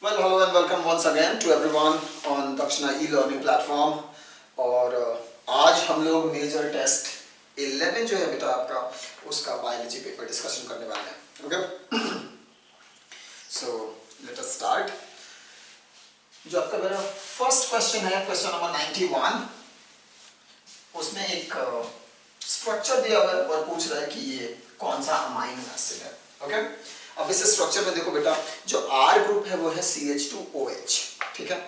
Well, hello and welcome once again to everyone on Dakshina e-learning platform. और आज हम लोग मेजर टेस्ट 11 जो है बेटा आपका उसका बायोलॉजी पेपर डिस्कशन करने वाले हैं. Okay, so let us start. जो आपका मेरा फर्स्ट क्वेश्चन है, क्वेश्चन नंबर 91. उसमें एक स्ट्रक्चर दिया हुआ है और पूछ रहा है कि ये कौन सा अमाइनो एसिड है. ओके, अब इस स्ट्रक्चर में देखो बेटा, जो R ग्रुप है वो है CH2OH. ठीक है,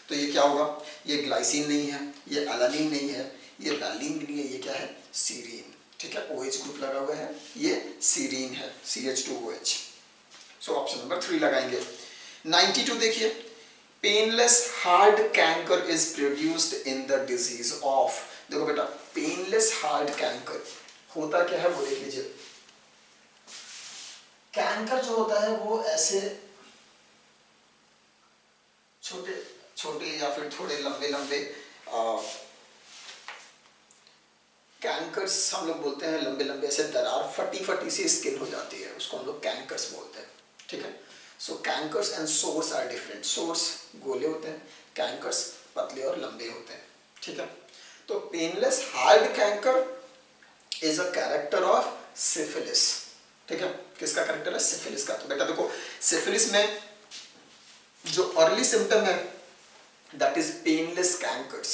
तो ये क्या होगा? ये ग्लाइसिन नहीं है, ये एलानिन नहीं है, ये वैलिन भी नहीं है, ये क्या है? सीरीन. ठीक है, OH ग्रुप लगा हुआ है, ये सीरीन है, CH2OH. सो ऑप्शन नंबर 3 लगाएंगे. 92 देखिए, painless hard canker is produced in the disease of. देखो बेटा, पेनलेस हार्ड कैंकर होता क्या है वो देख लीजिए. कैंकर जो होता है वो ऐसे छोटे छोटे या फिर थोड़े लंबे लंबे कैंकर्स हम लोग बोलते हैं. लंबे लंबे ऐसे दरार फटी फटी सी स्किन हो जाती है, उसको हम लोग कैंकर्स बोलते हैं. ठीक है, so cankers and sores are different. Sores गोले होते हैं, कैंकर्स पतले और लंबे होते हैं. ठीक है, तो painless hard canker is a character of syphilis. ठीक है, किसका कैरेक्टर है? सिफिलिस का. तो बेटा देखो, सिफिलिस में जो अर्ली सिम्टम है दैट इज पेनलेस कैंकर्स.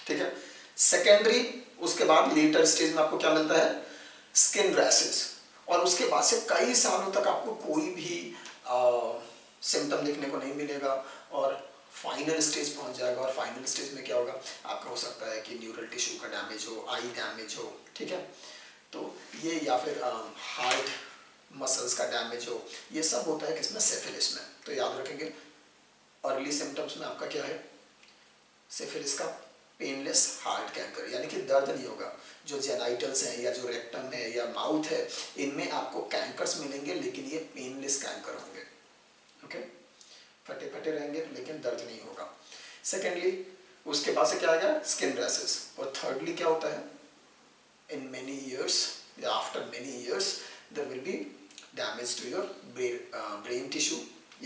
ठीक है, सेकेंडरी उसके बाद लेटर स्टेज में आपको क्या मिलता है? Skin rashes. और उसके बाद से कई सालों तक आपको कोई भी सिम्टम देखने को नहीं मिलेगा और फाइनल स्टेज पहुंच जाएगा. और फाइनल स्टेज में क्या होगा? आपका हो सकता है कि न्यूरल टिश्यू का डैमेज हो, आई डैमेज हो. ठीक है, तो ये या फिर हार्ट मसल्स का डैमेज हो, ये सब होता है किसमें? सिफिलिस में. तो याद रखेंगे, अर्ली सिम्टम्स में आपका क्या है? सिफिलिस का पेनलेस हार्ड कैंकर, यानी कि दर्द नहीं होगा. जो जेनाइटल्स हैं या जो रेक्टम है या माउथ है, इनमें आपको कैंकर्स मिलेंगे, लेकिन ये पेनलेस कैंकर होंगे. ओके, फटे फटे रहेंगे लेकिन दर्द नहीं होगा. सेकेंडली उसके बाद से क्या आएगा? Skin rashes. और थर्डली क्या होता है? इन मेनी ईयर्स या after many years there will be damage to your brain tissue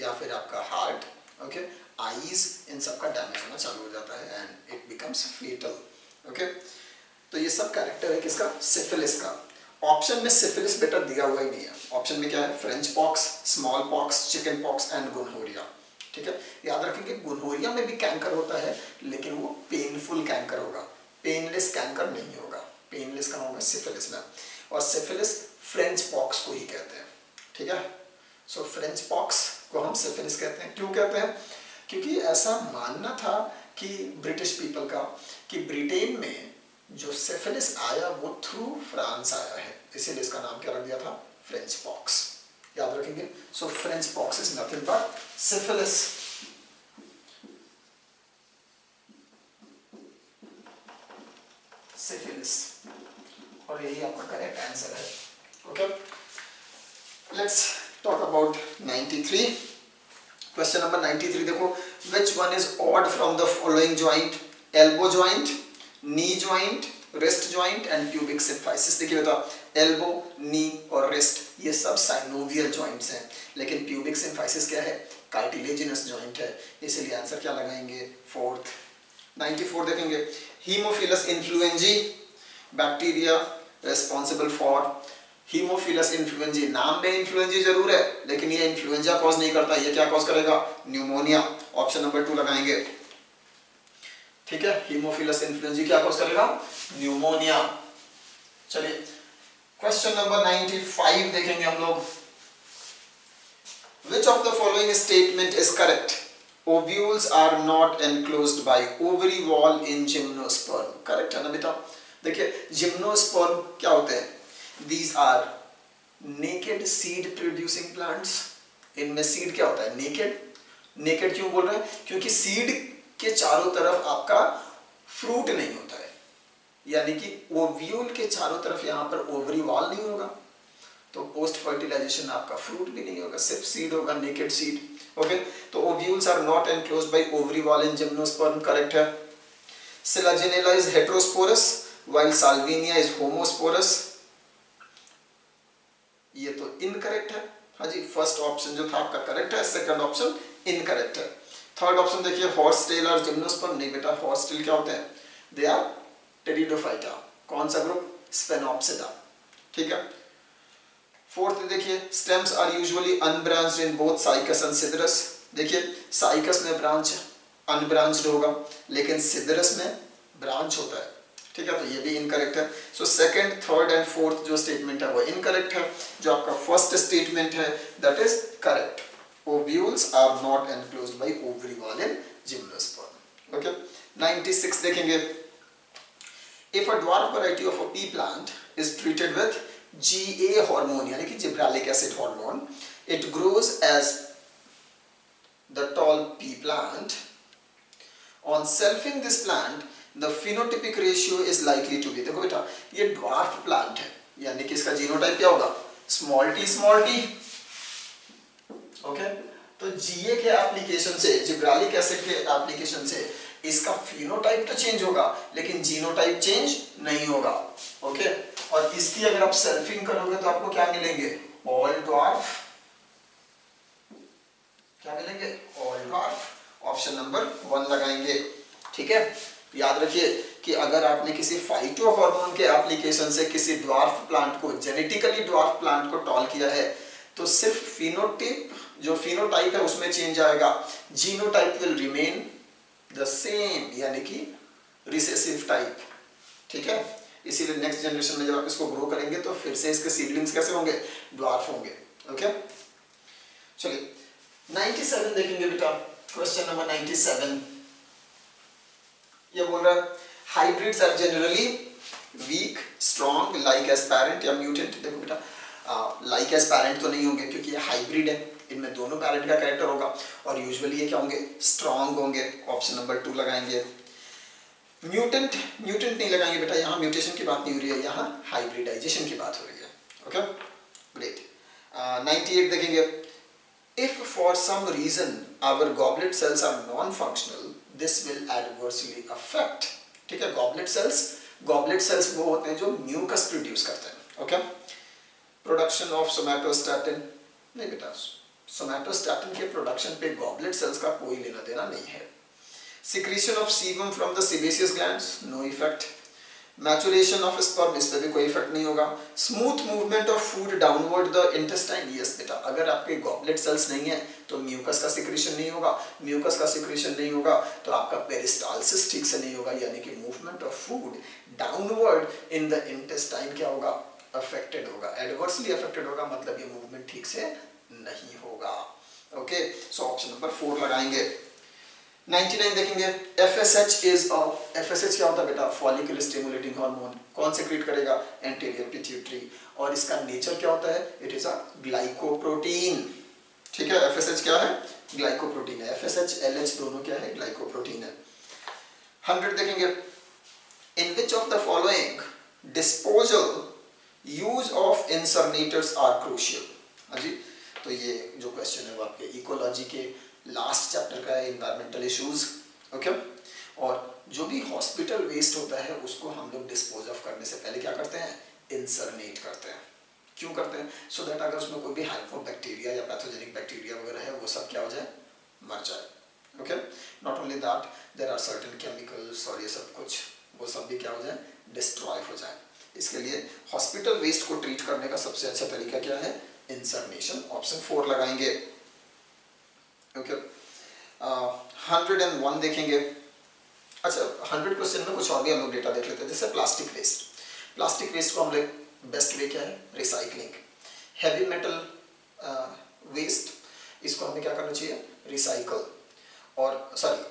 या फिर आपका हार्ट. ओके, आईज, इन सब का डैमेज होना चालू हो जाता है and it becomes fatal. Okay, तो ये सब कैरेक्टर है किसका? सिफिलिस का. ऑप्शन में सिफिलिस बेटा दिया हुआ ही नहीं है. ऑप्शन में क्या है? French pox, small pox, chicken pox and gonorrhoea. ठीक है, याद रखेंगे गुनहोरिया में भी कैंकर होता है, लेकिन वो पेनफुल कैंकर होगा, पेनलेस कैंकर नहीं होगा. पेनलेस का होगा सिफिलिस में. और सिफिलिस फ्रेंच पॉक्स को ही कहते हैं. ठीक है, सो फ्रेंच पॉक्स को हम सिफिलिस कहते हैं. क्यों कहते हैं? क्योंकि ऐसा मानना था कि ब्रिटिश पीपल का कि ब्रिटेन में जो सिफिलिस आया वो थ्रू फ्रांस आया है, इसीलिए इसका नाम क्या रख दिया था? French pox. याद रखेंगे. सो French pox is nothing but syphilis. Syphilis, और यही आपका करेक्ट आंसर है. Okay, let's talk about 93. Question number 93 देखो, which one is odd from the following joint? elbow joint, knee joint, wrist joint and pubic symphysis. देखिए बेटा, elbow, knee और wrist ये सब synovial joints हैं, लेकिन pubic symphysis क्या है? cartilaginous joint है, इसलिए आंसर क्या लगाएंगे? फोर्थ. 94 देखेंगे, hemophilus influenzae bacteria responsible for. Haemophilus influenza, नाम में इन्फ्लुएंजा जरूर है लेकिन ये इन्फ्लुएंजा कॉज नहीं करता. ये क्या कॉज करेगा? न्यूमोनिया. ऑप्शन नंबर 2 लगाएंगे. ठीक है, हीमोफिलस इन्फ्लुएंजा क्या कॉज करेगा? न्यूमोनिया. चलिए क्वेश्चन नंबर 95 देखेंगे हम लोग. Which of the following statement is correct? Ovules are not enclosed by ovary wall in gymnosperm. Correct है ना बेटा? देखिए, जिम्नोस्पर्म क्या होते हैं? These are naked seed producing plants. इनमें सीड क्या होता है? नेकेड. नेकेड क्यों बोल रहे हैं? क्योंकि सीड के चारों तरफ आपका फ्रूट नहीं होता है, यानी कि ओव्यूल के चारों तरफ यहाँ पर ओवरी वॉल नहीं होगा, तो पोस्ट फर्टिलाइजेशन आपका फ्रूट भी नहीं होगा, सिर्फ सीड होगा, नेकेड सीड. ओके, तो ovules are not enclosed by ovary wall in gymnosperm. Correct है. Selaginella is heterosporous while Salvinia is homosporous. ये तो इनकरेक्ट है. हाँ जी, फर्स्ट ऑप्शन जो था आपका करेक्ट है, सेकंड ऑप्शन इनकरेक्ट है। थर्ड ऑप्शन देखिए, हॉर्स टेल और जिम्नोस्पर्म, नहीं बेटा, हॉर्स टेल क्या होते हैं, दे आर टेरिडोफाइटा। कौन सा ग्रुप, स्पेनोप्सिडा, ठीक है। फोर्थ देखिए, stems are usually unbranched in both cycas and cedrus. देखिए साइकस में ब्रांच अनब्रांच्ड होगा, लेकिन सिदरस में ब्रांच होता है, ठीक है, तो ये भी इनकरेक्ट है। So second, third and fourth जो स्टेटमेंट है वो इनकरेक्ट है। जो आपका फर्स्ट स्टेटमेंट है that is correct, ovules are not enclosed by ovary wall in gymnosperm. Okay, 96 देखेंगे, if a dwarf variety of a pea plant is treated with GA hormone यानी कि gibberellic acid hormone, it grows as the tall pea plant. On selfing this plant the phenotypic ratio is likely to be, देखो बेटा ये dwarf plant है यानी कि इसका genotype क्या होगा, small T small T. Okay, तो जीए के एप्लीकेशन से, जिब्रालिक एसिड के एप्लीकेशन से इसका फिनोटाइप तो चेंज होगा लेकिन जीनोटाइप चेंज नहीं होगा। ओके, और इसकी अगर आप सेल्फिंग करोगे तो आपको क्या मिलेंगे, ऑल ड्वार्फ, क्या मिलेंगे, ऑल ड्वार्फ। ऑप्शन नंबर 1 लगाएंगे, ठीक है। याद रखिए कि अगर आपने किसी फाइटो हार्मोन के एप्लीकेशन से किसी ड्वार्फ प्लांट को, जेनेटिकली ड्वार्फ प्लांट को टॉल किया है तो सिर्फ फिनोटाइप, जो फिनोटाइप है उसमें चेंज आएगा, genotype will remain the same यानी कि रिसेसिव टाइप, ठीक है। इसीलिए नेक्स्ट जनरेशन में जब आप इसको ग्रो करेंगे तो फिर से इसके सीडलिंग्स कैसे होंगे, ड्वार्फ होंगे। ओके, चलिए 97 देखेंगे बेटा, क्वेश्चन नंबर 97। ये बोल रहा है hybrids are generally weak, strong, like as parent या म्यूटेंट। देखो बेटा लाइक एज पैरेंट तो नहीं होंगे क्योंकि ये हाइब्रिड है, इनमें दोनों पैरेंट का कैरेक्टर होगा, और यूजुअली ये क्या होंगे, स्ट्रॉन्ग होंगे। ऑप्शन नंबर 2 लगाएंगे। म्यूटेंट, म्यूटेंट नहीं लगाएंगे बेटा, यहाँ म्यूटेशन की बात नहीं हो रही है, यहाँ हाइब्रिडाइजेशन की बात हो रही है। Okay, great. 98 देखेंगे, if for some reason our goblet cells are non functional this will adversely affect, ठीक है। गॉबलेट सेल्स वो होते हैं जो म्यूकस प्रोड्यूस करते हैं। ओके, प्रोडक्शन ऑफ सोमैटोस्टैटिन, नहीं बेटा सोमैटोस्टैटिन के प्रोडक्शन पे गॉबलेट सेल्स का कोई लेना देना नहीं है। Secretion of sebum from the sebaceous glands, no effect. Maturation of sperm, इस पे भी कोई इफेक्ट नहीं होगा। Smooth movement of food downward the intestine, yes बेटा, अगर आपके गॉबलेट सेल्स नहीं है तो म्यूकस का सिक्रेशन नहीं होगा, म्यूकस का सिक्रेशन नहीं होगा तो आपका पेरिस्टालसिस ठीक से नहीं होगा, यानी कि movement of food downward in the intestine क्या होगा, अफेक्टेड होगा, एडवर्सली अफेक्टेड होगा, मतलब ये मूवमेंट ठीक से नहीं होगा। ओके, सो ऑप्शन नंबर 4 लगाएंगे। 99 देखेंगे, FSH इज अ, FSH क्या होता है बेटा, फॉलिकल स्टिमुलेटिंग हार्मोन। कौन सेक्रेट करेगा, एंटीरियर पिट्यूटरी, और इसका नेचर क्या होता है, इट इज अ ग्लाइकोप्रोटीन, ठीक है। FSH क्या है, ग्लाइकोप्रोटीन है। FSH LH दोनों क्या है, ग्लाइकोप्रोटीन है। 100 देखेंगे, in which of the following disposal use of incinerators are crucial. हाँ जी, तो ये जो क्वेश्चन है वो आपके इकोलॉजी के लास्ट चैप्टर का है, इन्वायरमेंटल इश्यूज। ओके, और जो भी हॉस्पिटल वेस्ट होता है उसको हम लोग डिस्पोज ऑफ करने से पहले क्या करते हैं, इंसर्नेट करते हैं। क्यों करते हैं, सो दैट अगर उसमें कोई भी हार्मफुल बैक्टीरिया या पैथोजेनिक बैक्टीरिया वगैरह है वो सब क्या हो जाए, मर जाए। Okay, not only that, there are certain chemicals और ये सब कुछ, वो सब भी क्या हो जाए, डिस्ट्रॉय हो जाए। इसके लिए हॉस्पिटल वेस्ट को ट्रीट करने का सबसे अच्छा तरीका क्या है, इंसर्नेशन। ऑप्शन 4 लगाएंगे। ओके, 101 देखेंगे। अच्छा, 100 क्वेश्चन में कुछ और भी हम लोग डेटा देख लेते हैं, जैसे प्लास्टिक वेस्ट। प्लास्टिक वेस्ट को हम लोग बेस्ट वे क्या है, रिसाइकलिंग। हैवी मेटल वेस्ट, इसको हमें क्या करना चाहिए, रिसाइकल, और सॉरी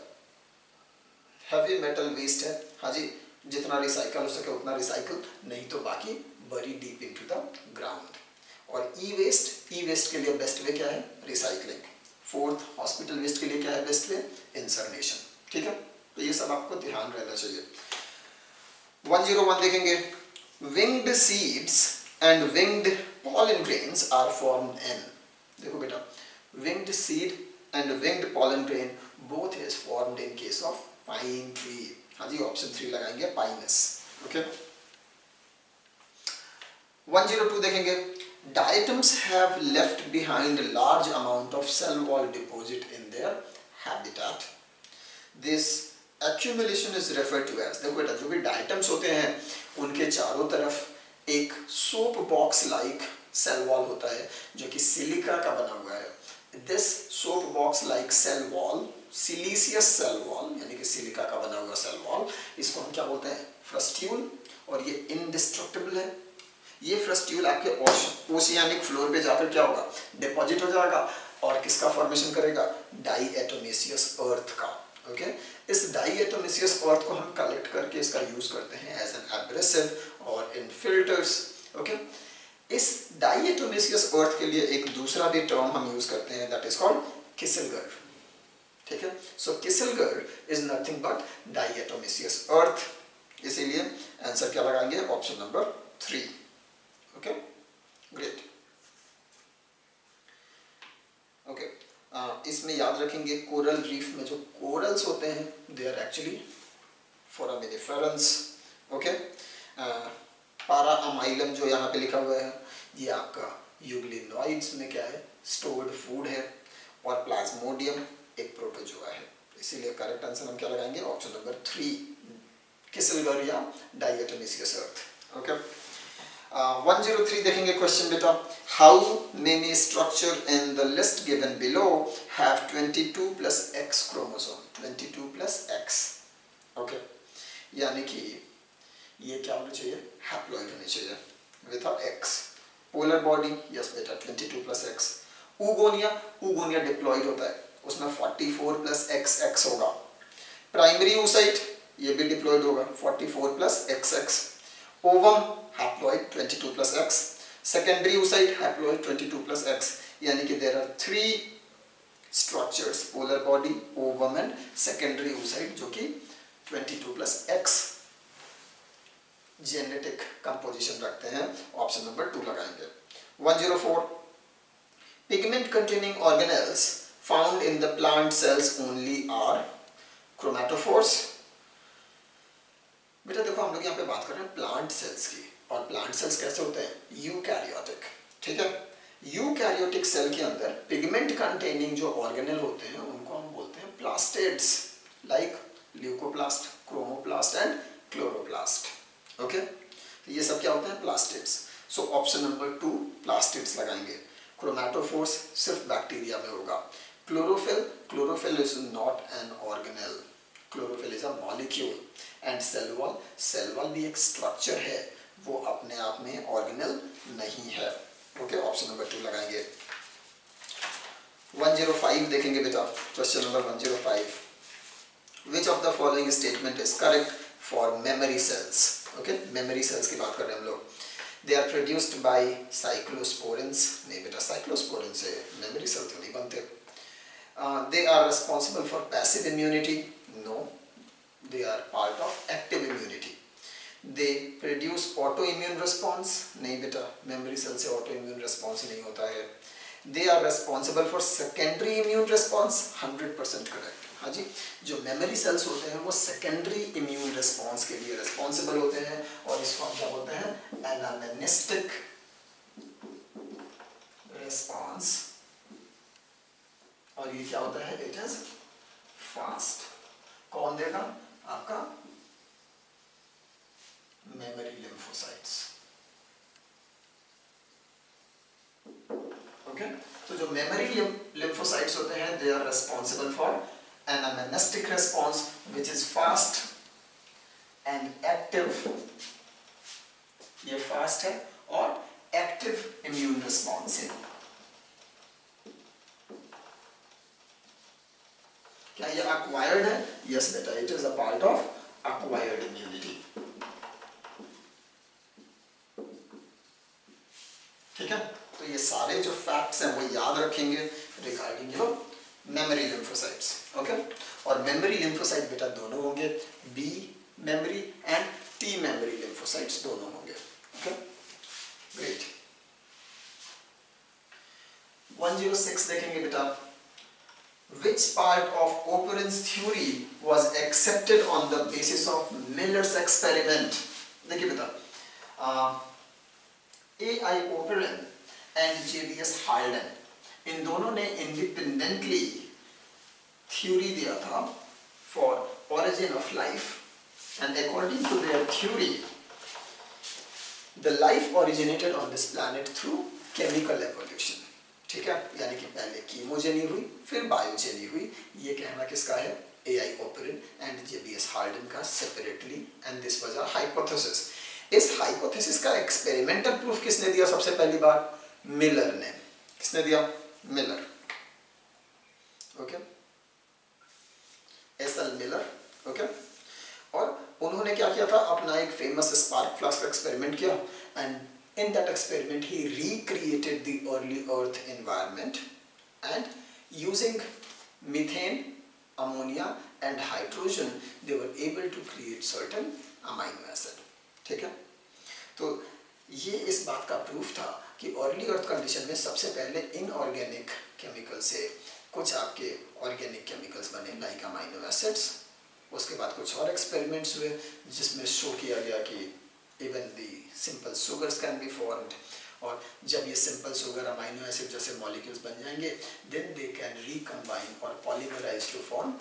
हैवी मेटल वेस्ट है, हाँ जी, जितना रिसाइकल हो सके उतना रिसाइकल, नहीं तो बाकी बरी डीप इनटू द ग्राउंड। और ई वेस्ट के लिए बेस्ट वे क्या है, रिसाइकलिंग। 4th, हॉस्पिटल वेस्ट के लिए क्या है बेस्ट वे, इंसर्नेशन, ठीक है। तो ये सब आपको ध्यान रहना चाहिए। 101 देखेंगे, winged seeds and winged pollen grains are formed in, देखो बेटा winged seed and winged pollen grain both is formed in case of pine tree. हाँ जी, ऑप्शन 3 लगाएंगे, पाइनस। ओके, 102 देखेंगे, diatoms have left behind a large amount of cell wall deposit in their habitat. This accumulation is referred to as, देखो बेटा जो भी diatoms होते हैं उनके चारों तरफ एक soap box like cell wall होता है जो कि सिलिका का बना हुआ है. This soap box like cell wall, siliceous cell wall यानी कि सिलिका का बना हुआ सेल वॉल, इसको हम क्या बोलते हैं? फ्रस्ट्यूल. और ये इनडिस्ट्रक्टिबल है. ये फ्रस्ट्यूल आपके ओशियानिक फ्लोर पे जाकर क्या होगा? डिपॉजिट हो जाएगा. और किसका फॉर्मेशन करेगा? डाइएटोमिसियस अर्थ का. ओके इस डाइएटोमिसियस अर्थ को हम कलेक्ट करके इसका यूज करते हैं एज एन एब्रेसिव और इन फिल्टर्स. ओके इस डाइएटोमिसियस अर्थ के लिए एक दूसरा भी टर्म हम यूज करते हैं, दैट इज कॉल्ड किसलगर. ठीक है, सो किसलगर इज नथिंग बट डाइएटोमिसियस अर्थ. इसीलिए आंसर क्या लगाएंगे? Option number 3. Okay great. Okay इसमें याद रखेंगे कोरल रीफ में जो कोरल्स होते हैं दे आर एक्चुअली फोरामिनिफेरंस. ओके पारा अमाइलम जो यहाँ पे लिखा हुआ है ये आपका यूग्लिनॉइड्स में क्या है? स्टोर्ड फूड है. और प्लाज्मोडियम एक प्रोटोजोआ है. इसीलिए करेक्ट आंसर हम क्या लगाएंगे? ऑप्शन नंबर 3 किसलगर या डाइएटोमिसियस अर्थ. ओके 103 देखेंगे क्वेश्चन बेटा. How many structure in the list given below have 22 plus x chromosome? 22 plus x. Okay यानी कि ये क्या होना चाहिए? हैप्लॉइड होनी चाहिए with x. Polar body yes बेटा 22 प्लस x. उगोनिया डिप्लॉइड होता है, उसमें 44 प्लस x होगा. प्राइमरी oocyte ये भी डिप्लॉइड होगा 44 plus x. Ovum haploid 22 plus x. Secondary oocyte haploid 22 plus x. यानी कि there are 3 structures, polar body, ovum and secondary oocyte जो कि 22 प्लस x जेनेटिक कंपोजिशन रखते हैं. ऑप्शन नंबर 2 लगाएंगे. 104 pigment containing organelles found in the plant cells only are chromatophores. बेटा देखो हम लोग यहाँ पे बात कर रहे हैं प्लांट सेल्स की, और प्लांट सेल्स कैसे होते हैं? यूकैरियोटिक. ठीक है, यूकैरियोटिक सेल के अंदर पिगमेंट कंटेनिंग जो ऑर्गेनेल होते हैं उनको हम बोलते हैं plastids, like leucoplast, chromoplast and chloroplast. Okay ये सब क्या होते हैं? Plastids. So option number 2 plastids लगाएंगे. क्रोमैटोफोर्स सिर्फ बैक्टीरिया में होगा. Chlorophyll is not an organelle. Chlorophyll is a molecule. And cell wall भी एक स्ट्रक्चर है, वो अपने आप में ऑर्गेनेल नहीं है. ओके ऑप्शन नंबर 2 लगाएंगे. 105 देखेंगे बेटा. Question number 105 which of the following statement is correct for memory cells. Okay memory cells की बात कर रहे हैं हम लोग. They are produced by cyclosporins. नहीं बेटा साइक्लोस्पोरेन से मेमोरी सेल तो नहीं बनते. They are responsible for passive immunity. No they are part of active immunity. They produce autoimmune response. नहीं बेटा memory cell से autoimmune response नहीं होता है. They are responsible for secondary immune response. 100% correct. हाँ जी, जो memory cells होते हैं वो secondary immune response के लिए responsible होते हैं, और इसको हम क्या बोलते हैं? anamnestic response. और ये क्या होता है? It is fast. कौन देगा? आपका मेमोरी लिम्फोसाइट्स. ओके तो जो मेमोरी लिम्फोसाइट्स होते हैं they are responsible for anamnestic response which is fast and active. ये फास्ट है और एक्टिव इम्यून रिस्पॉन्स है. क्या ये acquired है? Yes बेटा, it is a part of acquired immunity. ठीक है, तो ये सारे जो फैक्ट्स हैं वो याद रखेंगे regarding your memory lymphocytes. Okay और मेमोरी लिम्फोसाइट बेटा दोनों होंगे, B memory and T memory lymphocytes दोनों होंगे. Okay great. 106 देखेंगे बेटा. Which part of Oparin's theory was accepted on the basis of Miller's experiment? देखिए बेटा, A.I. Oparin and J.B.S. Halden इन दोनों ने इंडिपेंडेंटली थ्योरी दिया था for origin of life, and according to their theory the life originated on this planet through chemical evolution. ठीक है, यानी कि पहले कीमोजेनी हुई फिर बायोजेनी हुई। ये कहना किसका है? AI Oparin and JBS Haldane का separately, and this was a hypothesis. इस हाइपोथेसिस का एक्सपेरिमेंटल प्रूफ किसने दिया सबसे पहली बार? मिलर ने। किसने दिया? Miller. Okay, SL Miller. Okay, और उन्होंने क्या किया था? अपना एक फेमस स्पार्क फ्लास्क एक्सपेरिमेंट किया, and in that experiment he recreated the early earth environment, and using methane, ammonia and hydrogen they were able to create certain amino acid। ठीक है, तो ये इस बात का प्रूफ था कि अर्ली अर्थ कंडीशन में सबसे पहले इनऑर्गेनिक केमिकल से कुछ आपके ऑर्गेनिक केमिकल्स बने लाइक अमाइनो एसिड्स। उसके बाद कुछ और एक्सपेरिमेंट्स हुए जिसमें शो किया गया कि even the simple sugars can be formed, और जब ये simple sugar amino acid जैसे molecules बन जाएंगे then they can recombine or polymerize to form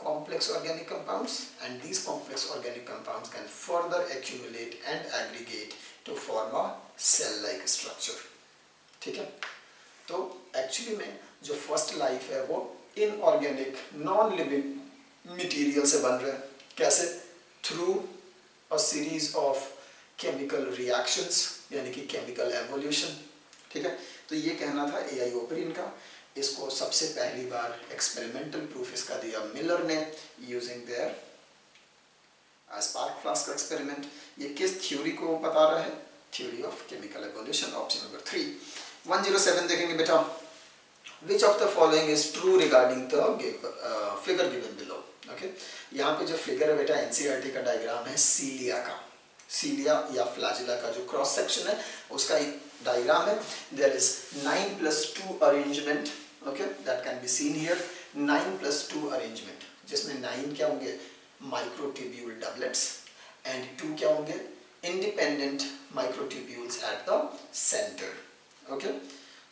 complex organic compounds, and these complex organic compounds can further accumulate and aggregate to form a cell like structure। ठीक है, तो actually में जो first life है वो inorganic non living material से बन रहा है। कैसे? Through a series of chemical reactions, यानी कि केमिकल एवोल्यूशन। ठीक है, तो ये कहना था एआई ओपरिन का। इसको सबसे पहली बार एक्सपेरिमेंटल प्रूफ इसका दिया मिलर ने using their spark flask experiment. ये किस थ्योरी को बता रहा है? Theory of chemical evolution. Option number 3। 107 देखेंगे बेटा। विच of the following is true regarding the figure given below. Okay, यहाँ पे जो फिगर है बेटा एनसीईआरटी का डायग्राम है सीलिया का। सीलिया या फ्लैजिला का जो क्रॉस सेक्शन है उसका एक डायग्राम है। There is 9+2 arrangement. Okay, that can be seen here. 9+2 arrangement, जिसमें 9 क्या होंगे? माइक्रोट्यूब्यूल डबलेट्स, एंड 2 क्या होंगे? Independent microtubules at the centre. Okay,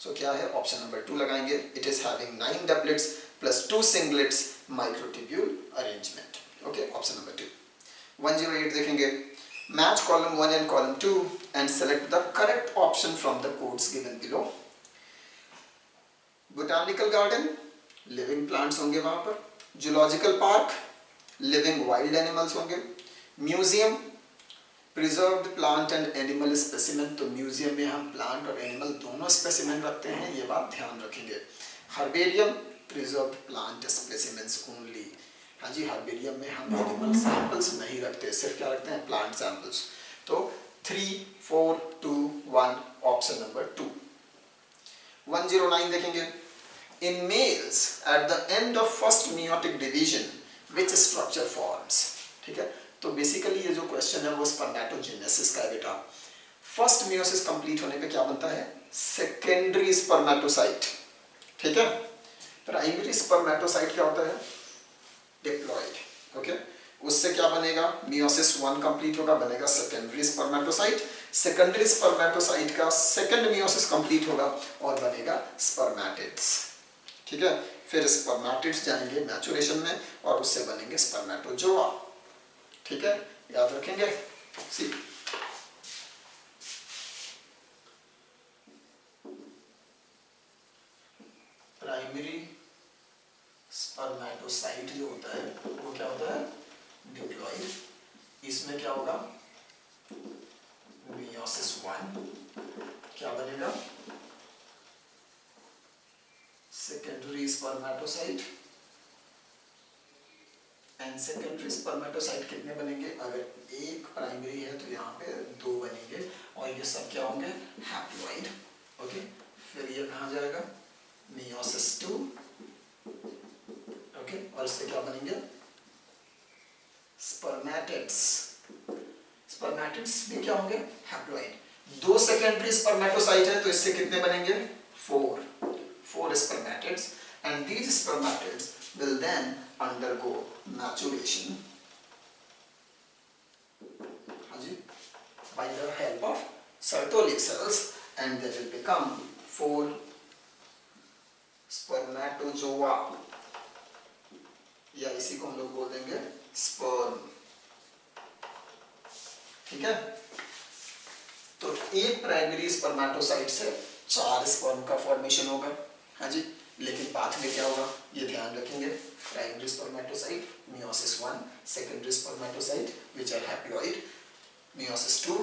so क्या है? ऑप्शन नंबर 2 लगाएंगे। It is having 9 doublets plus 2 singlets microtubule arrangement. Okay, option number 2। 108 देखेंगे। Match column 1 and column 2 and select the correct option from the codes given below। Botanical garden, living plants होंगे वहाँ पर। Zoological park, living wild animals होंगे। Museum, preserved plant and animal specimen। तो museum में हम plant और animal दोनों specimen रखते हैं, ये बात ध्यान रखेंगे। Herbarium, preserved plant specimens only। हाँ जी, हर्बेरियम में हम एनिमल सैंपल्स नहीं रखते, सिर्फ क्या रखते हैं? Plant samples. तो 3, 4, 2, 1 ऑप्शन नंबर 2। 109 देखेंगे। In males at the end of first meiotic division which structure forms. ठीक है, तो बेसिकली ये जो क्वेश्चन है वो स्पर्मेटोजेनेसिस का है बेटा। फर्स्ट मियोसिस कंप्लीट होने पे क्या बनता है? Secondary spermatocyte. ठीक है, प्राइमरी स्पर्मेटोसाइट क्या होता है? डिप्लॉइड। ओके, उससे क्या बनेगा? मियोसिस 1 कंप्लीट होगा, बनेगा सेकेंडरी स्पर्मेटोसाइट। सेकेंडरी स्पर्मेटोसाइट का सेकेंड मियोसिस कंप्लीट होगा और बनेगा स्पर्मेटिड्स। ठीक है, फिर स्पर्मेटिड्स जाएंगे मैचुरेशन में और उससे बनेंगे स्पर्मेटोजोआ। ठीक है, याद रखेंगे। सी प्राइमरी स्पर्मेटोसाइट जो होता है वो क्या होता है? डिप्लॉइड। इसमें क्या होगा? मियोसिस 1 क्या बनेगा? Secondary spermatocyte. And secondary spermatocyte कितने बनेंगे? अगर एक प्राइमरी है तो यहाँ पे 2 बनेंगे और ये सब क्या होंगे? हैप्लॉइड। ओके, फिर ये कहाँ जाएगा? मियोसिस 2। ओके, और इससे क्या बनेंगे? स्पर्मेटिड्स। स्पर्मेटिड्स भी क्या होंगे? हैप्लॉइड। 2 सेकेंडरी स्पर्मेटोसाइट है तो इससे कितने बनेंगे? 4 spermatids, and these spermatids will then undergo maturation by the help of Sertoli cells, and they will become 4 spermatozoa। या इसी को हम लोग बोल देंगे स्पर्म। ठीक है, तो एक प्राइमरी स्पर्मेटोसाइट से 4 स्पर्म का फॉर्मेशन होगा। हाँ जी, लेकिन पाथ में क्या होगा ये ध्यान रखेंगे। Primary spermatocyte meiosis 1, secondary spermatocyte which are haploid, meiosis 2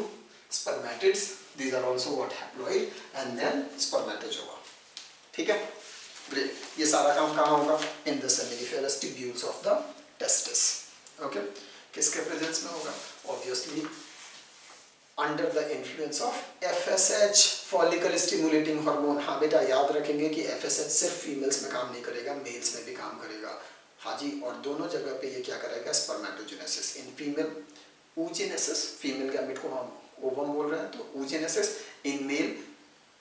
spermatids, these are also what haploid, and then spermatozoa। ठीक है, ग्रेट। ये सारा काम कहाँ होगा? In the seminiferous tubules of the testis। Okay, किसके प्रेजेंस में होगा? Obviously under the influence of FSH, follicle stimulating hormone. हाँ बेटा, याद रखेंगे कि FSH सिर्फ फीमेल्स में काम नहीं करेगा, मेल्स में भी काम करेगा। हाँ जी, और दोनों जगह पे ये क्या करेगा? Spermatogenesis. In female oogenesis, female gamete को हम ओवम बोल रहे हैं, तो oogenesis। In male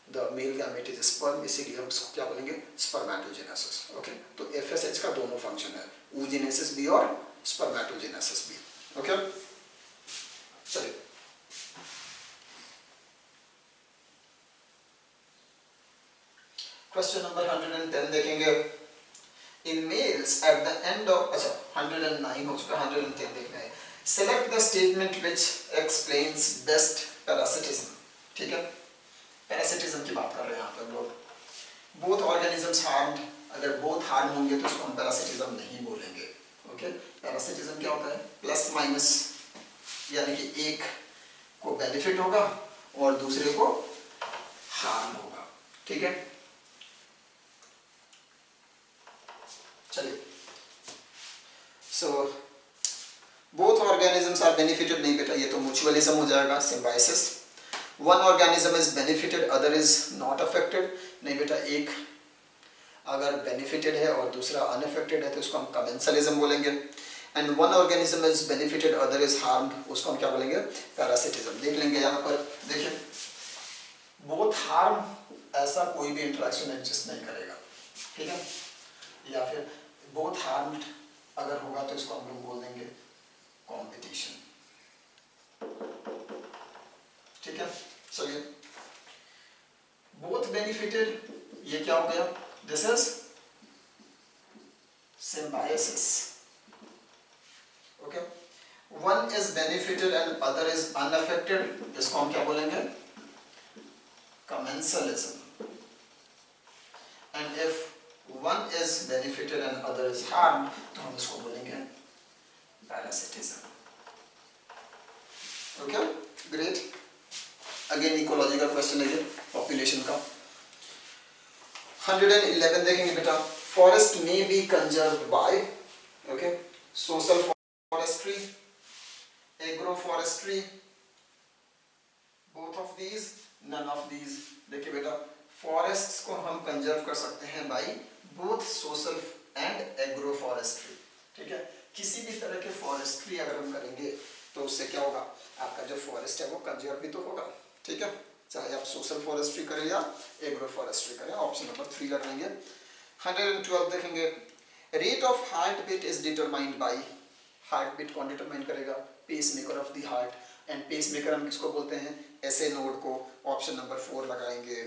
the male gamete is sperm, इसीलिए हम इसको क्या बोलेंगे? स्पर्मेटोजेनेसिस। ओके, तो FSH का दोनों फंक्शन है, oogenesis भी और स्पर्मेटोजेनेसिस भी। ओके, चलिए क्वेश्चन नंबर 110 देखेंगे। In males at the end of, अच्छा 109 हो चुका, 110 देखना है। Select the statement which explains best parasitism. ठीक है, पैरासिटिज्म की बात कर रहे हैं यहाँ पर लोग। बोथ ऑर्गेनिजम्स हार्म्ड, अगर बोथ हार्म होंगे तो उसको हम पैरासिटिज्म नहीं बोलेंगे। ओके, पैरासिटिज्म क्या होता है? प्लस माइनस, यानी कि एक को बेनिफिट होगा और दूसरे को हार्म होगा। ठीक है, चलिए। So both organisms are benefited, नहीं बेटा ये तो म्यूचुअलिज्म हो जाएगा, symbiosis. One organism is benefited, other is not affected, नहीं बेटा एक अगर बेनिफिटेड है और दूसरा अनअफेक्टेड है तो उसको हम कमेंसलिज्म बोलेंगे। And one organism is benefited, other is harmed, उसको हम क्या बोलेंगे? पैरासिटिज्म। देख लेंगे यहाँ पर, देखिए बोथ हार्म, ऐसा कोई भी इंटरेक्शन एग्जिस्ट नहीं करेगा। ठीक है, या फिर बोथ हार्म्ड अगर होगा तो इसको हम लोग बोल देंगे कॉम्पिटिशन। ठीक है, चलिए बोथ बेनिफिटेड, ये क्या हो गया? This is symbiosis. Okay, one is benefited and other is unaffected, इसको हम क्या बोलेंगे? Commensalism. And if one is benefited and other is harmed, तो हम इसको बोलेंगे parasitism। Okay, great. Again ecology का क्वेश्चन है ये, पॉपुलेशन का। 111 देखेंगे बेटा। फॉरेस्ट में be conserved by, okay, social forestry, agroforestry, both of these, none of these. देखिए बेटा, फॉरेस्ट्स को हम कंजर्व कर सकते हैं by both social and agroforestry. ठीक है, किसी भी तरह के फॉरेस्ट्री अगर हम करेंगे तो उससे क्या होगा? आपका जो फॉरेस्ट है वो कंजर्व भी तो होगा। ठीक है, चाहे आप सोशल फॉरेस्ट्री करें या एग्रो फॉरेस्ट्री करें। ऑप्शन नंबर 3 लगाएंगे। 112 देखेंगे। Rate of heartbeat is determined by, heartbeat कौन डिटरमाइन करेगा? Pacemaker of the heart. And pacemaker हम किसको बोलते हैं? ऐसे नोड को। ऑप्शन नंबर 4 लगाएंगे।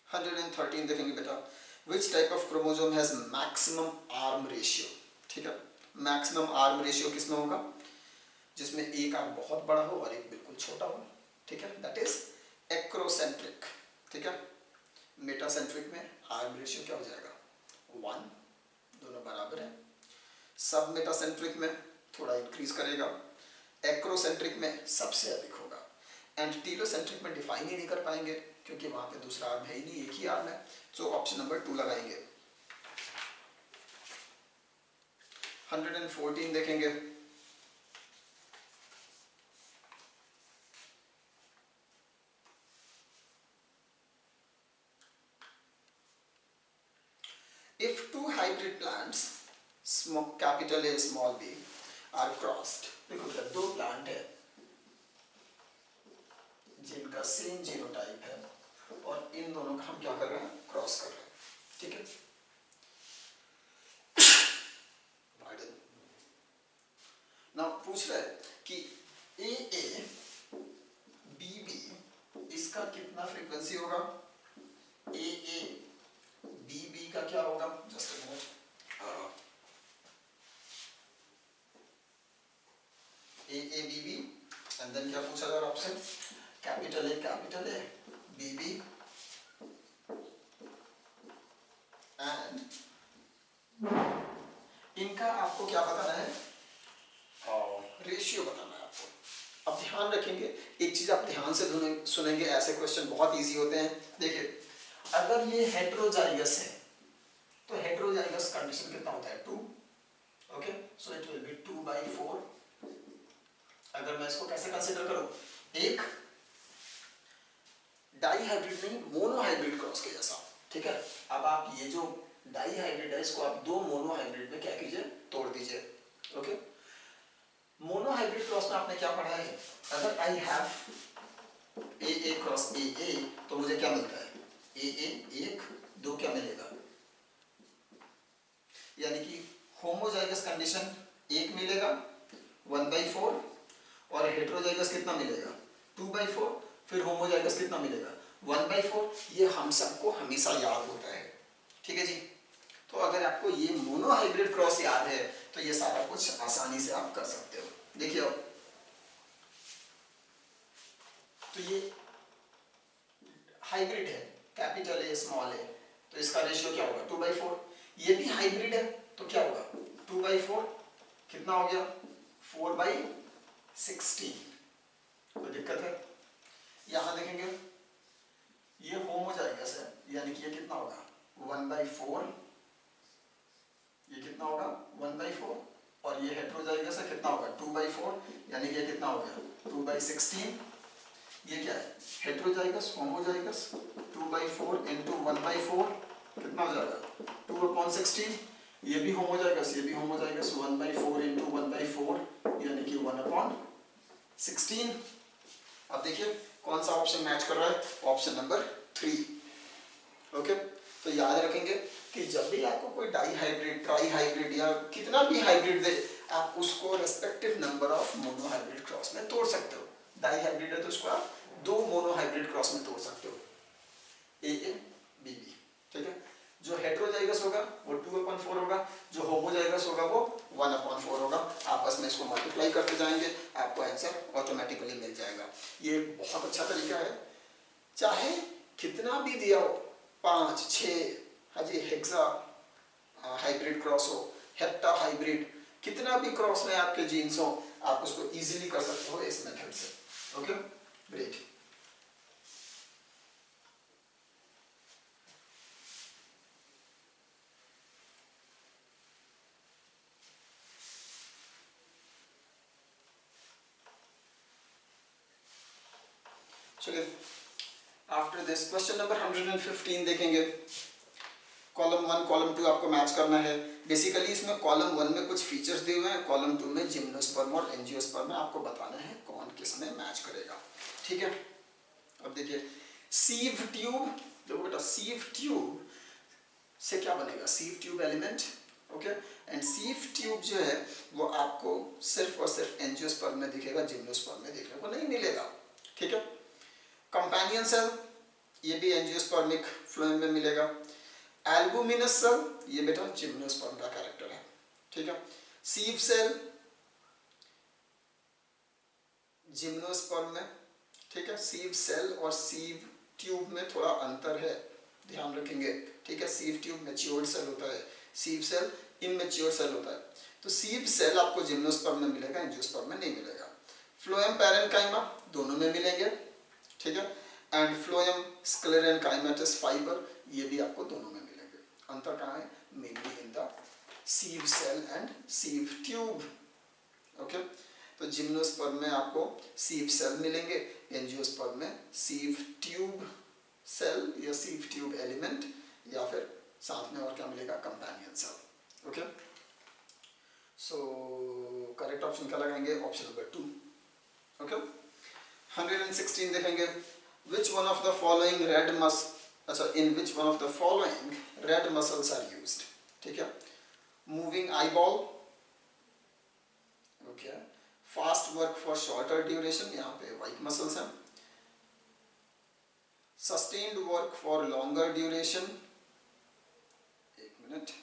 113 देखेंगे बेटा। Which type of chromosome has maximum arm ratio? ठीक है, मैक्सिमम आर्म रेशियो किसमें होगा? जिसमें एक आर्म बहुत बड़ा हो और एक बिल्कुल छोटा हो। ठीक है, दैट इज एक्रोसेंट्रिक। ठीक है, मेटासेंट्रिक में आर्म रेशियो क्या हो जाएगा? 1, दोनों बराबर है। सब मेटासेंट्रिक में थोड़ा इंक्रीज करेगा, एक्रोसेंट्रिक में सबसे अधिक होगा। एंड टीलोसेंट्रिक में डिफाइन ही नहीं कर पाएंगे क्योंकि वहां पे दूसरा आर्म है ही नहीं, एक ही आर्म है। सो ऑप्शन नंबर 2 लगाएंगे। 114 देखेंगे। If two hybrid plants, capital A small b, are crossed, देखो बेटा दो प्लांट है जिनका सेम जीनोटाइप है और इन दोनों का हम क्या कर रहे हैं? क्रॉस कर रहे हैं। ठीक है, ना पूछ रहा है कि ए बी इसका कितना फ्रीक्वेंसी होगा? ए बी का क्या होगा? Just a minute, capital A, BB and इनका आपको क्या बताना है, रेशियो बताना है आपको। अब ध्यान रखेंगे, एक चीज आप ध्यान से सुनेंगे, ऐसे क्वेश्चन बहुत इजी होते हैं। देखिए अगर ये हेटेरोजाइगस है तो हेटेरोजाइगस कंडीशन कितना होता है 2, okay, so it will be 2/4। अगर मैं इसको कैसे कंसीडर करूं, एक डाई हाइब्रिड नहीं मोनो हाइब्रिड क्रॉस के जैसा, ठीक है। अब आप ये जो डाई हाइब्रिड है इसको आप दो मोनो हाइब्रिड में क्या कीजिए, तोड़ दीजिए, ओके। मोनो हाइब्रिड क्रॉस में आपने क्या पढ़ा है, अगर आई हैव ए क्रॉस ए तो मुझे क्या मिलता है, ए एक, दो क्या मिलेगा, यानी कि होमोजाइगस कंडीशन एक मिलेगा 1/4 और हेटेरोजाइगस कितना मिलेगा 2/4, फिर होमोजाइगस कितना मिलेगा 1/4। ये हम सबको हमेशा याद होता है, ठीक है जी। तो अगर आपको ये मोनो हाइब्रिड क्रॉस याद है तो ये सारा कुछ आसानी से आप कर सकते हो। देखिए अब तो ये हाइब्रिड है, कैपिटल ए स्मॉल ए, तो इसका रेशियो क्या होगा 2/4। ये भी हाइब्रिड है तो क्या होगा 2/4 कितना हो गया 4/16। कोई दिक्कत है, यहां देखेंगे ये होमोजाइगस है, यानी कि ये कितना होगा 1/4, ये कितना होगा 1/4, और ये हेटेरोजाइगस है कितना होगा 2/4, यानी कि ये कितना हो गया 2/16। ये क्या है हेटेरोजाइगस होमोजाइगस 2/4 इंटू 1/4 कितना हो जाएगा 2/16। ये भी होमोजाइगस, ये भी होमोजाइगस 1/4 इंटू 1/4 यानी कि 1/16। अब देखिए कौन सा ऑप्शन मैच कर रहा है, ऑप्शन नंबर 3, ओके। तो याद रखेंगे कि जब भी आपको कोई डाई हाइब्रिड, ट्राई हाइब्रिड या कितना भी हाइब्रिड दे, आप उसको respective number of mono hybrid cross में तोड़ सकते हो। डाई हाइब्रिड है तो उसको आप दो मोनो हाइब्रिड क्रॉस में तोड़ सकते हो, ए बी, ठीक है। जो हेटेरोजाइगस होगा वो 2/4 होगा, जो होमोजाइगस होगा वो 1/4 होगा। आपस में इसको मल्टीप्लाई करते जाएंगे, आपको आंसर ऑटोमेटिकली मिल जाएगा। ये बहुत अच्छा तरीका है, चाहे कितना भी दिया हो 5, 6, हाँ जी, हेक्सा हाइब्रिड क्रॉस हो, हेप्टा हाइब्रिड, कितना भी क्रॉस में आपके जीन्स हो, आप उसको इजीली कर सकते हो इस मेथड से, ओके, ग्रेट। चलिए आफ्टर दिस क्वेश्चन नंबर 115 देखेंगे। कॉलम 1 कॉलम 2 आपको मैच करना है। बेसिकली इसमें कॉलम 1 में कुछ फीचर्स दिए हुए हैं, कॉलम 2 में जिम्नोस्पर्म और एंजियोस्पर्म में आपको बताना है कौन किस में मैच करेगा, ठीक है। अब देखिए सीव ट्यूब, देखो बेटा सीव ट्यूब से क्या बनेगा, sieve tube element, okay. And sieve tube जो है वो आपको सिर्फ और सिर्फ एंजियोस्पर्म में दिखेगा, जिम्नोस्पर्म में देखने को नहीं मिलेगा, ठीक है। कंपेनियन सेल ये भी एंजियोस्पर्मिक फ्लोएम में मिलेगा। एल्बुमिनस सेल ये बेटा जिम्नोस्पर्म का कैरेक्टर है, ठीक है। सीव सेल जिम्नोस्पर्म में, ठीक है। सीव सेल और सीव ट्यूब में थोड़ा अंतर है, ध्यान रखेंगे, ठीक है। सीव ट्यूब मैच्योर्ड सेल होता है, सीव सेल इमैच्योर सेल होता है। तो सीव सेल आपको जिम्नोस्पर्म में मिलेगा, एंजियोस्पर्म में नहीं मिलेगा। फ्लोएम पैरेन्काइमा दोनों में मिलेंगे, ठीक है। एंड फ्लोएम स्क्लेरेन्काइमेटस फाइबर ये भी आपको दोनों में मिलेंगे। अंतर कहाँ है, mainly in the sieve cell and sieve tube, okay. तो जिम्नोस्पर्म में आपको सीव सेल मिलेंगे, एंजियोस्पर्म में सीव ट्यूब सेल या सीव ट्यूब एलिमेंट, या फिर साथ में और क्या मिलेगा companion cell, okay. So correct option क्या लगाएंगे, ऑप्शन नंबर 2, ओके। 116 देखेंगे। Which one of the following red अच्छा in which one of the following red muscles are used, ठीक है। Moving eyeball, okay. Fast work for shorter duration, यहाँ पे white muscles हैं। Sustained work for longer duration, एक minute,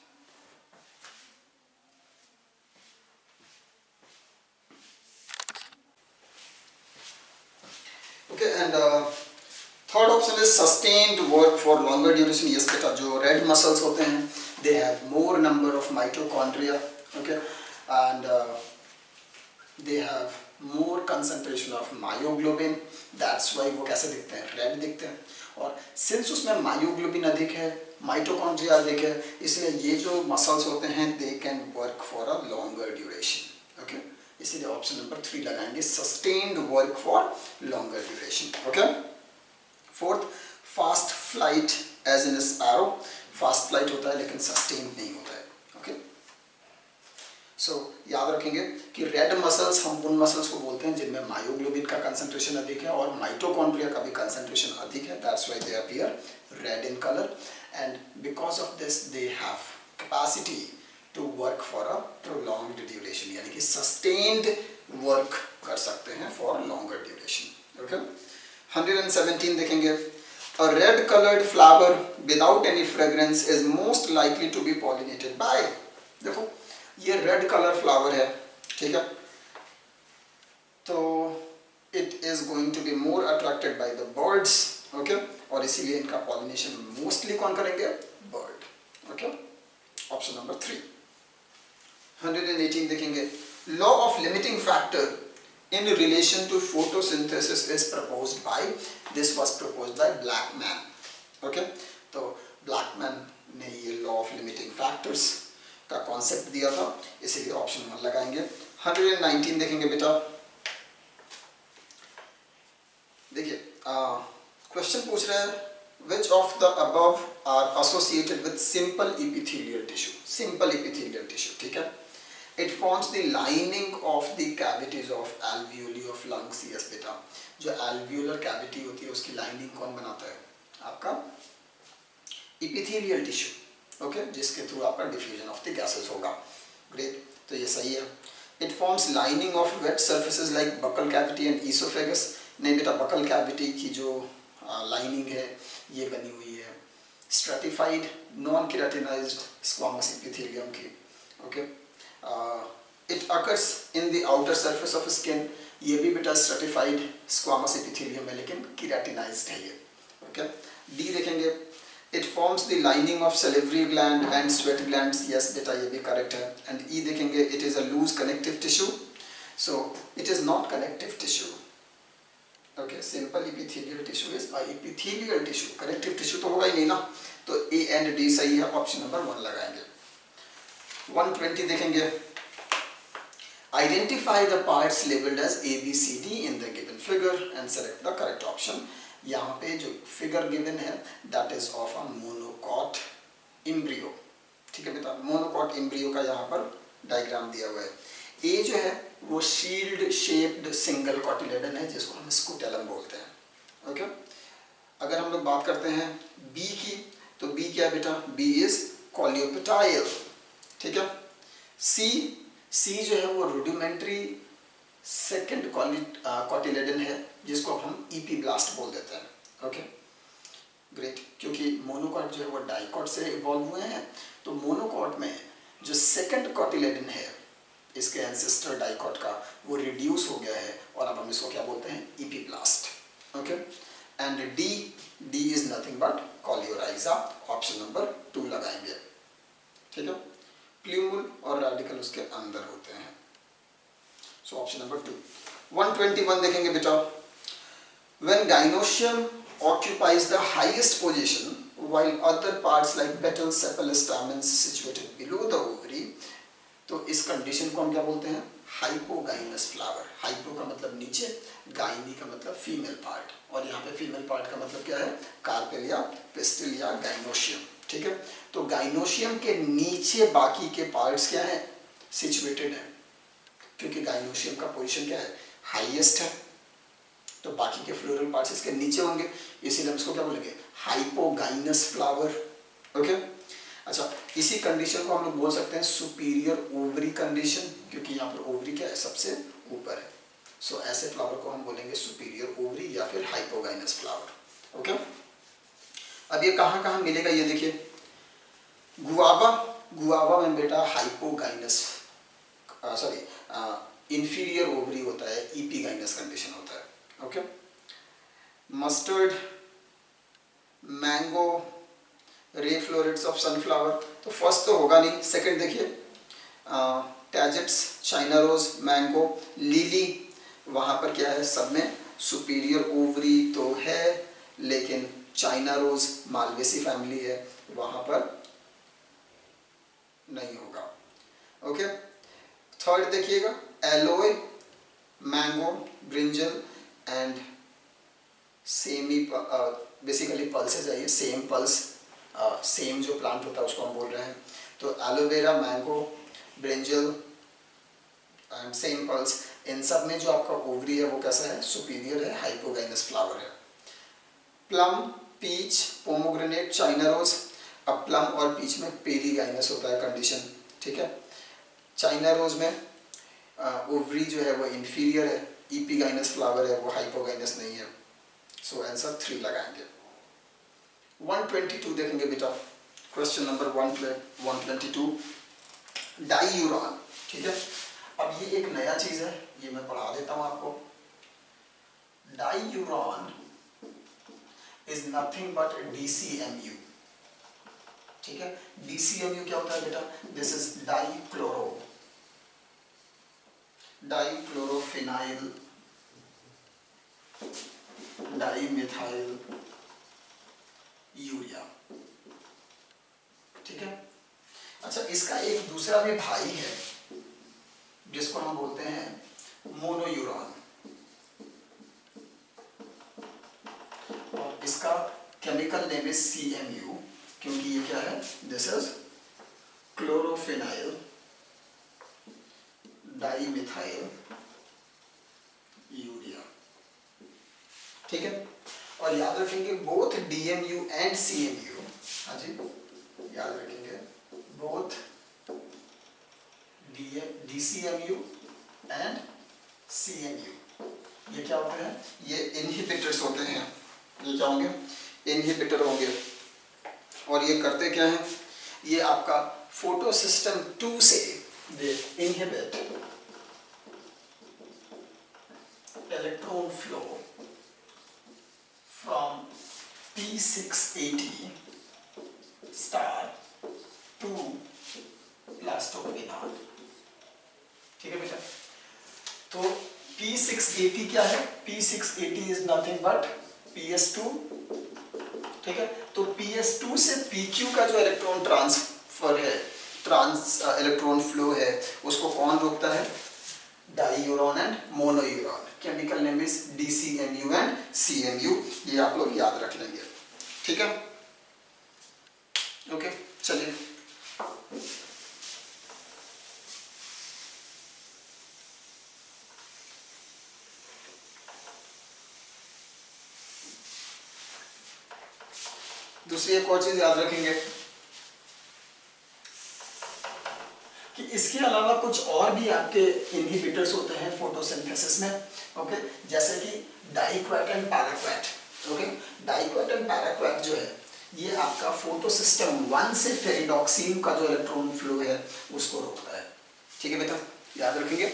okay, and sustained work for longer duration, yes बेटा, जो red muscles होते हैं they have more number of mitochondria, okay, and they have more concentration of myoglobin, that's why वो कैसे दिखते हैं, red दिखते हैं। और सिंस उसमें मायोग्लोबिन अधिक है, माइटोकॉन्ड्रिया अधिक है, इसलिए ये जो मसल्स होते हैं they can work for a longer duration, okay, इसीलिए ऑप्शन नंबर 3 लगाएंगे, sustained work for longer duration, okay. Fourth, fast flight as in sparrow, fast flight होता है लेकिन सस्टेन्ड नहीं होता है, ओके। सो याद रखेंगे कि रेड मसल्स हम उन मसल्स को बोलते हैं जिनमें मायोग्लोबिन का कंसंट्रेशन अधिक है और माइटोकॉन्ड्रिया का भी कंसंट्रेशन अधिक है, that's why they appear red in colour, and because of this they have capacity to work for a prolonged duration, यानी कि सस्टेन्ड वर्क कर सकते हैं फॉर लॉन्गर ड्यूरेशन, ओके। 117 देखेंगे, a red colored flower without any fragrance is most likely to be pollinated by, देखो ये red colour flower है, ठीक है, तो it is going to be more attracted by the birds, okay, और इसीलिए इनका पॉलिनेशन मोस्टली कौन करेंगे, बर्ड, ओके, ऑप्शन नंबर 3। 118 देखेंगे, law of limiting factor in relation to photosynthesis is proposed by, this was proposed by Blackman, okay, तो Blackman ने ये law of limiting factors का कॉन्सेप्ट दिया था, इसीलिए ऑप्शन 1 लगाएंगे। 119 देखेंगे बेटा, देखिए क्वेश्चन पूछ रहा है which of the above are associated with simple epithelial tissue, simple epithelial tissue, ठीक है, it forms the lining of the cavities of alveoli of lungs, yes बेटा, जो alveolar cavity होती है उसकी लाइनिंग कौन बनाता है, आपका epithelial tissue, ओके, जिसके थ्रू आपका डिफ्यूजन ऑफ द गैसेस होगा, ग्रेट, तो ये सही है। It forms lining of wet surfaces like buccal cavity and oesophagus, नहीं बेटा, बकल कैविटी की जो लाइनिंग है ये बनी हुई है stratified non keratinised squamous epithelium की, okay. It occurs in the outer surface of skin, ये भी बेटा स्ट्रेटिफाइड स्क्वामस एपिथेलियम है लेकिन केराटिनाइज्ड है ये, ओके। डी देखेंगे, it forms the lining of salivary gland and sweat glands, yes बेटा ये भी करेक्ट है। एंड ई देखेंगे, it is a loose connective tissue, so it is not connective tissue, okay, simple epithelial tissue is a epithelial tissue, connective tissue तो होगा ही नहीं ना, तो ए एंड डी सही है, ऑप्शन नंबर 1 लगाएंगे। 120 देखेंगे, identify the parts labelled as A B C D in the given figure and select the correct option. यहाँ पे जो फिगर गिवन है that is of a monocot embryo, ठीक है बेटा, मोनोकॉट एम्ब्रियो का यहाँ पर डायग्राम दिया हुआ है। ए जो है वो शील्ड शेप्ड सिंगल कॉटिलेडन है जिसको हम स्कूटेलम बोलते हैं, ओके। अगर हम लोग बात करते हैं बी की, तो बी क्या है बेटा, बी इज कॉलियोपेटाइल, ठीक है। सी जो है वो रुडिमेंट्री सेकेंड कॉटिलेडन है जिसको हम ईपीब्लास्ट बोल देते हैं, ओके, ग्रेट, क्योंकि मोनोकॉट जो है वो डाइकॉट से इवॉल्व हुए हैं, तो मोनोकॉट में जो सेकेंड कॉटिलेडन है इसके एंसेस्टर डाइकॉट का वो रिड्यूस हो गया है और अब हम इसको क्या बोलते हैं, epiblast, okay. And D is nothing but coleorhiza, option number 2 लगाएंगे, ठीक है। प्ल्यूमुल और रेडिकल उसके अंदर होते हैं, सो ऑप्शन नंबर 2। 121 देखेंगे बेटा, when gynoecium occupies the highest position while other parts like petals, sepals, stamens situated below the ovary, तो इस कंडीशन को हम क्या बोलते हैं, हाइपोगाइनस फ्लावर। हाइपो का मतलब नीचे, गाइनी का मतलब फीमेल पार्ट, और यहाँ पे फीमेल पार्ट का मतलब क्या है, कार्पेल या पिस्टिल या गाइनोशियम, ठीक है। तो गाइनोशियम के नीचे बाकी के पार्ट्स क्या है, सिचुएटेड है, क्योंकि गाइनोशियम का पोजीशन क्या है, हाईएस्ट है, तो बाकी के फ्लोरल पार्ट्स इसके नीचे होंगे, इसीलिए हम इसको क्या बोलेंगे, हाइपोगाइनस फ्लावर, ओके। अच्छा, इसी कंडीशन को हम लोग बोल सकते हैं सुपीरियर ओवरी कंडीशन, क्योंकि यहाँ पर ओवरी क्या है, सबसे ऊपर है, सो ऐसे फ्लावर को हम बोलेंगे सुपीरियर ओवरी या फिर हाइपोगाइनस फ्लावर, ओके। अब ये कहाँ कहाँ मिलेगा, ये देखिए, गुआवा में बेटा हाइपोगाइनस, सॉरी इंफीरियर ओवरी होता है, ईपीगाइनस कंडीशन होता है, okay. Mustard mango, ray florets of sunflower, तो फर्स्ट तो होगा नहीं। सेकंड देखिए, टैजेट्स, चाइना रोज, मैंगो, लिली, वहाँ पर क्या है, सब में सुपीरियर ओवरी तो है, लेकिन चाइना रोज मालवेसी फैमिली है, वहाँ पर नहीं होगा। ओके, थर्ड देखिएगा, aloe, mango, brinjal and semi, basically pulses है ये, सेम पल्स, सेम जो प्लांट होता है उसको हम बोल रहे हैं। तो aloe vera, mango, brinjal and sem pulse, इन सब में जो आपका ओवरी है वो कैसा है, सुपीरियर है, हाइपोगाइनस फ्लावर है। Plum, peach, pomegranate, China rose, अब प्लम और पीच में पेरीगाइनस होता है कंडीशन, ठीक है। चाइना रोज में ओवरी जो है वो इंफीरियर है, ईपीगाइनस फ्लावर है, वो हाइपोगाइनस नहीं है। सो आंसर 3 लगाएंगे। 122 देखेंगे बेटा, क्वेश्चन नंबर 122, डाईयूरॉन, ठीक है। अब ये एक नया चीज है, ये मैं पढ़ा देता हूं आपको। डाईयूरॉन इज नथिंग बट DCMU, ठीक है। DCMU क्या होता है बेटा, दिस इज डाईक्लोरोफिनाइल डाईमिथाइल यूरिया, ठीक है। अच्छा, इसका एक दूसरा भी भाई है जिसको हम बोलते हैं मोनोयूरॉन, और इसका केमिकल नेम इज CMU, क्योंकि ये क्या है, this is chlorophenyl dimethyl urea, ठीक है। और याद रखेंगे बोथ DMU एंड CMU, हाँ जी, याद रखेंगे बोथ DCMU एंड CMU, ये क्या होते हैं, ये इनहिबिटर्स होते हैं। ये क्या होंगे, इनहिबिटर होंगे। और ये करते क्या हैं, ये आपका फोटोसिस्टम 2 से they inhibit electron flow from P680 star to plastoquinone, ठीक है बेटा। तो P680 क्या है, P680 is nothing but PS2, ठीक है। तो PS2 से PQ का जो इलेक्ट्रॉन ट्रांसफर है, इलेक्ट्रॉन फ्लो है, उसको कौन रोकता है, diuron and monuron. Chemical name is DCMU and CMU, ये आप लोग याद रख लेंगे, ठीक है। ओके, चलिए दूसरी एक और चीज याद रखेंगे कि इसके अलावा कुछ और भी आपके इनहिबिटर्स होते हैं फोटोसिंथेसिस में, ओके, जैसे कि diquat and parakeet, okay. Diquat and parakeet जो है ये आपका फोटोसिस्टम 1 से फेरिडॉक्सिन का जो इलेक्ट्रॉन फ्लो है उसको रोकता है, ठीक है बेटा, याद रखेंगे।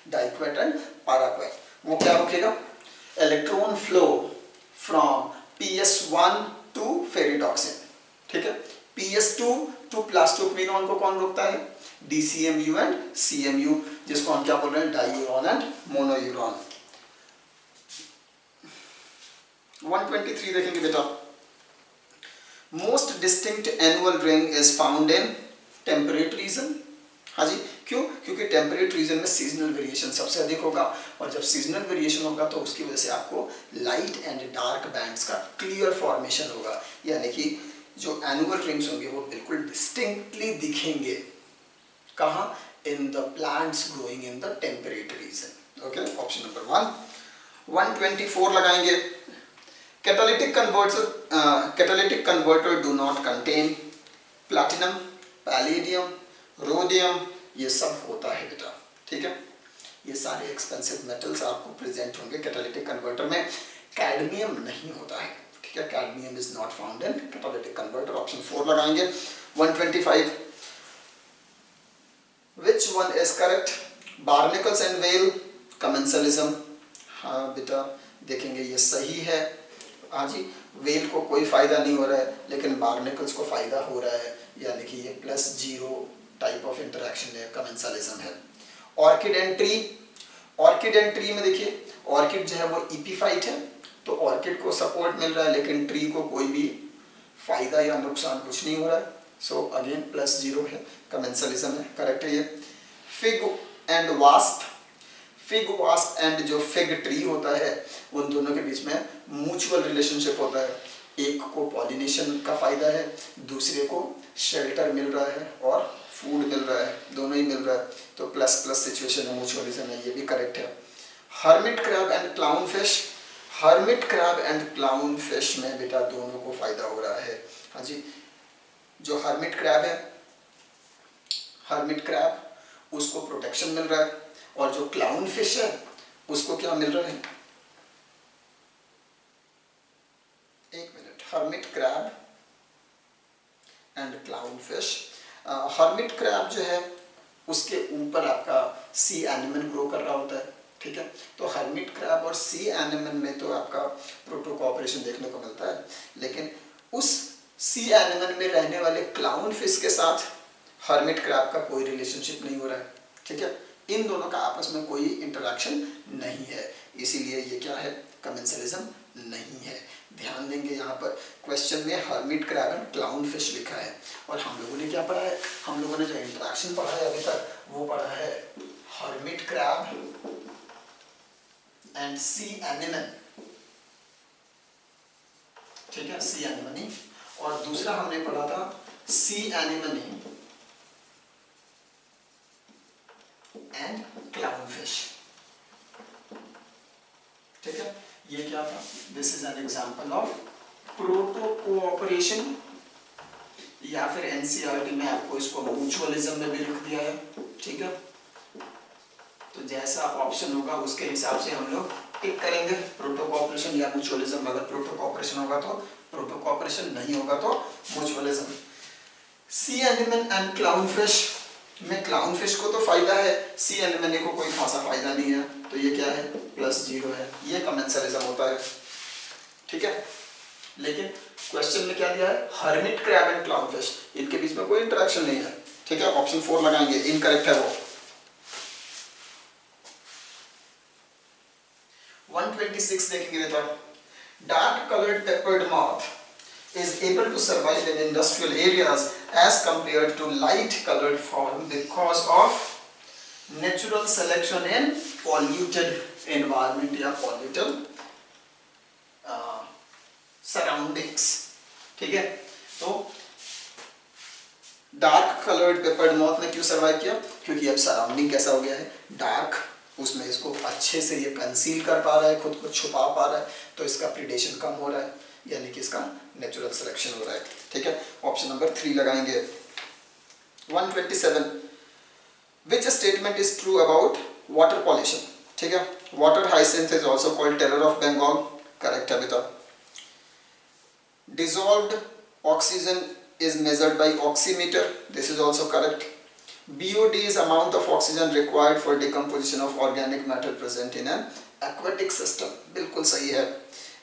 डाइक्वेट एंड पैराक्वेट वो क्या रोकेगा, electron flow from PS1 to ferredoxin, ठीक है। PS2 टू प्लास्टोक्विनॉन को कौन रोकता है, DCMU एंड CMU, जिसको हम क्या बोल रहे हैं, डाईयूरॉन एंड मोनोयूरॉन। 123 देखेंगे बेटा, most distinct annual ring is found in temperate region, हाँ जी, क्यों, क्योंकि टेम्परेट रीजन में सीजनल वेरिएशन सबसे अधिक होगा, और जब सीजनल वेरिएशन होगा तो उसकी वजह से आपको लाइट एंड डार्क बैंड्स का क्लियर फॉर्मेशन होगा, यानी कि जो एनुअल रिंग्स होंगे वो बिल्कुल डिस्टिंक्टली दिखेंगे, कहाँ, in the plants growing in the temperate region, okay. Option number 1। 124 लगाएंगे, catalytic converter do not contain platinum, palladium, rhodium, ये सब होता है बेटा, ठीक है। ये सारे एक्सपेंसिव मेटल्स आपको प्रेजेंट होंगे कैटालिटिक कन्वर्टर में, कैडमियम नहीं होता है, ठीक है। Cadmium is not found in catalytic converter, option 4 लगाएंगे। 125, विच one is correct, barnacles and well, commensalism, हाँ बेटा देखेंगे ये सही है, हाँ जी। वेल को कोई फायदा नहीं हो रहा है लेकिन बार्नेकल्स को फायदा हो रहा है, यानी कि ये +0 टाइप ऑफ इंटरेक्शन है, कमेंसलिज्म है। Orchid and tree, orchid and tree में देखिए ऑर्किड जो है वो इपीफाइट है, तो ऑर्किड को सपोर्ट मिल रहा है लेकिन ट्री को कोई भी फायदा या नुकसान कुछ नहीं हो रहा है, सो अगेन +0 है, कमेंसलिज्म है, करेक्ट है ये। Fig and wasp, fig wasp and जो फिग ट्री होता है उन दोनों के बीच में म्यूचुअल रिलेशनशिप होता है, एक को पॉलिनेशन का फायदा है, दूसरे को शेल्टर मिल रहा है और फूड मिल रहा है, दोनों ही मिल रहा है, तो ++ सिचुएशन है, म्यूचुअलिज्म है, ये भी करेक्ट है। Hermit crab and clown fish, hermit crab and clownfish में बेटा दोनों को फायदा हो रहा है। हाँ जी, जो हर्मिट क्रैब है, हर्मिट क्रैब उसको प्रोटेक्शन मिल रहा है और जो क्लाउन फिश है उसको क्या मिल रहा है, एक minute, hermit crab and clown fish, hermit crab जो है उसके ऊपर आपका सी एनिमन ग्रो कर रहा होता है, ठीक है, तो हर्मिट क्रैब और सी एनिमन में तो आपका प्रोटोकोऑपरेशन देखने को मिलता है, लेकिन उस सी एनिमन में रहने वाले क्लाउन फिश के साथ हर्मिट क्रैब का कोई रिलेशनशिप नहीं हो रहा है, ठीक है, इन दोनों का आपस में कोई इंटरेक्शन नहीं है, इसीलिए ये क्या है, कमेंसलिज्म नहीं है। ध्यान देंगे यहाँ पर क्वेश्चन में hermit crab and clown fish लिखा है और हम लोगों ने क्या पढ़ा है, हम लोगों ने जो इंटरेक्शन पढ़ा है अभी तक वो पढ़ा है hermit crab and sea anemone, ठीक है, सी एनिमनी, और दूसरा हमने पढ़ा था sea anemone and clownfish, ठीक है, ये क्या था, this is an example of protocooperation, या फिर एनसीईआरटी में आपको इसको म्यूचुअलिज्म में भी लिख दिया है, ठीक है, तो जैसा ऑप्शन होगा उसके हिसाब से हम लोग टिक करेंगे, प्रोटो कोऑपरेशन या म्यूचुअलिज्म, अगर प्रोटो कोऑपरेशन होगा तो प्रोटो कोऑपरेशन, नहीं होगा तो mutualism. Sea anemone and clownfish में क्लाउन फिश को तो फायदा है, सी एनिमन को कोई खासा फायदा नहीं है, तो ये क्या है, +0 है, ये कमेंसलिज्म होता है, ठीक है, लेकिन क्वेश्चन में क्या दिया है, hermit crab and clown fish, इनके बीच में कोई इंटरेक्शन नहीं है, ठीक है, ऑप्शन 4 लगाएंगे, इनकरेक्ट है वो। 126 देखेंगे बेटा, dark coloured peppered moth is able to survive in industrial areas as compared to light colored form because of natural selection in polluted environment या polluted surroundings, ठीक है, तो डार्क कलर्ड पेपर्ड मॉथ ने क्यों सर्वाइव किया, क्योंकि अब surrounding कैसा हो गया है, डार्क, उसमें इसको अच्छे से ये कंसील कर पा रहा है, खुद को छुपा पा रहा है, तो इसका प्रीडेशन कम हो रहा है, यानी कि इसका नेचुरल सिलेक्शन हो रहा है, ठीक है, ऑप्शन नंबर 3 लगाएंगे। 127 which statement is true about water pollution, ठीक है, water hyacinth is also called terror of Bengal, correct है बेटा। Dissolved oxygen is measured by oximeter, this is also correct. BOD is amount of oxygen required for decomposition of organic matter present in an aquatic system, बिल्कुल सही है।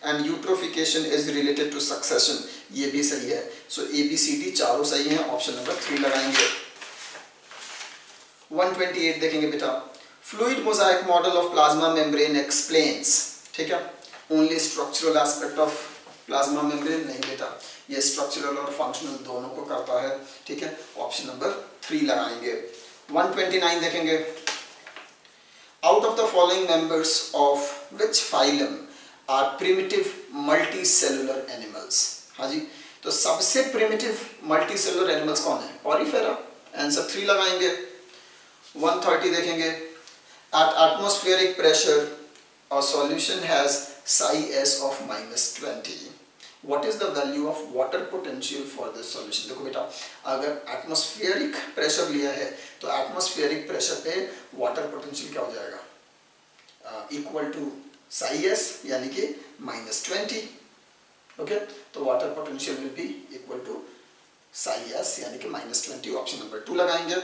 And eutrophication is related to succession, ये भी सही है, so ABCD चारों सही हैं, ऑप्शन नंबर 3 लगाएंगे। 128 देखेंगे बेटा, fluid mosaic model of plasma membrane explains, ठीक है, only structural aspect of plasma membrane, नहीं बेटा, ये स्ट्रक्चरल और फंक्शनल दोनों को करता है, ठीक है, ऑप्शन नंबर 3 लगाएंगे। 129 देखेंगे, out of the following members of which phylum are primitive multicellular animals, हाँ जी, तो सबसे प्रिमिटिव मल्टीसेलुलर एनिमल्स कौन है, पॉलीफेरा, आंसर 3 लगाएंगे। 130 देखेंगे, at atmospheric pressure a solution has psi s of -20, what is the value of water potential for this solution। देखो बेटा, अगर एटमॉस्फेरिक प्रेशर लिया है तो एटमॉस्फेरिक प्रेशर पे वाटर पोटेंशियल क्या हो जाएगा, इक्वल टू psi s यानी कि -20, ओके, तो water potential will be equal to psi s यानी कि -20, ऑप्शन नंबर 2 लगाएंगे।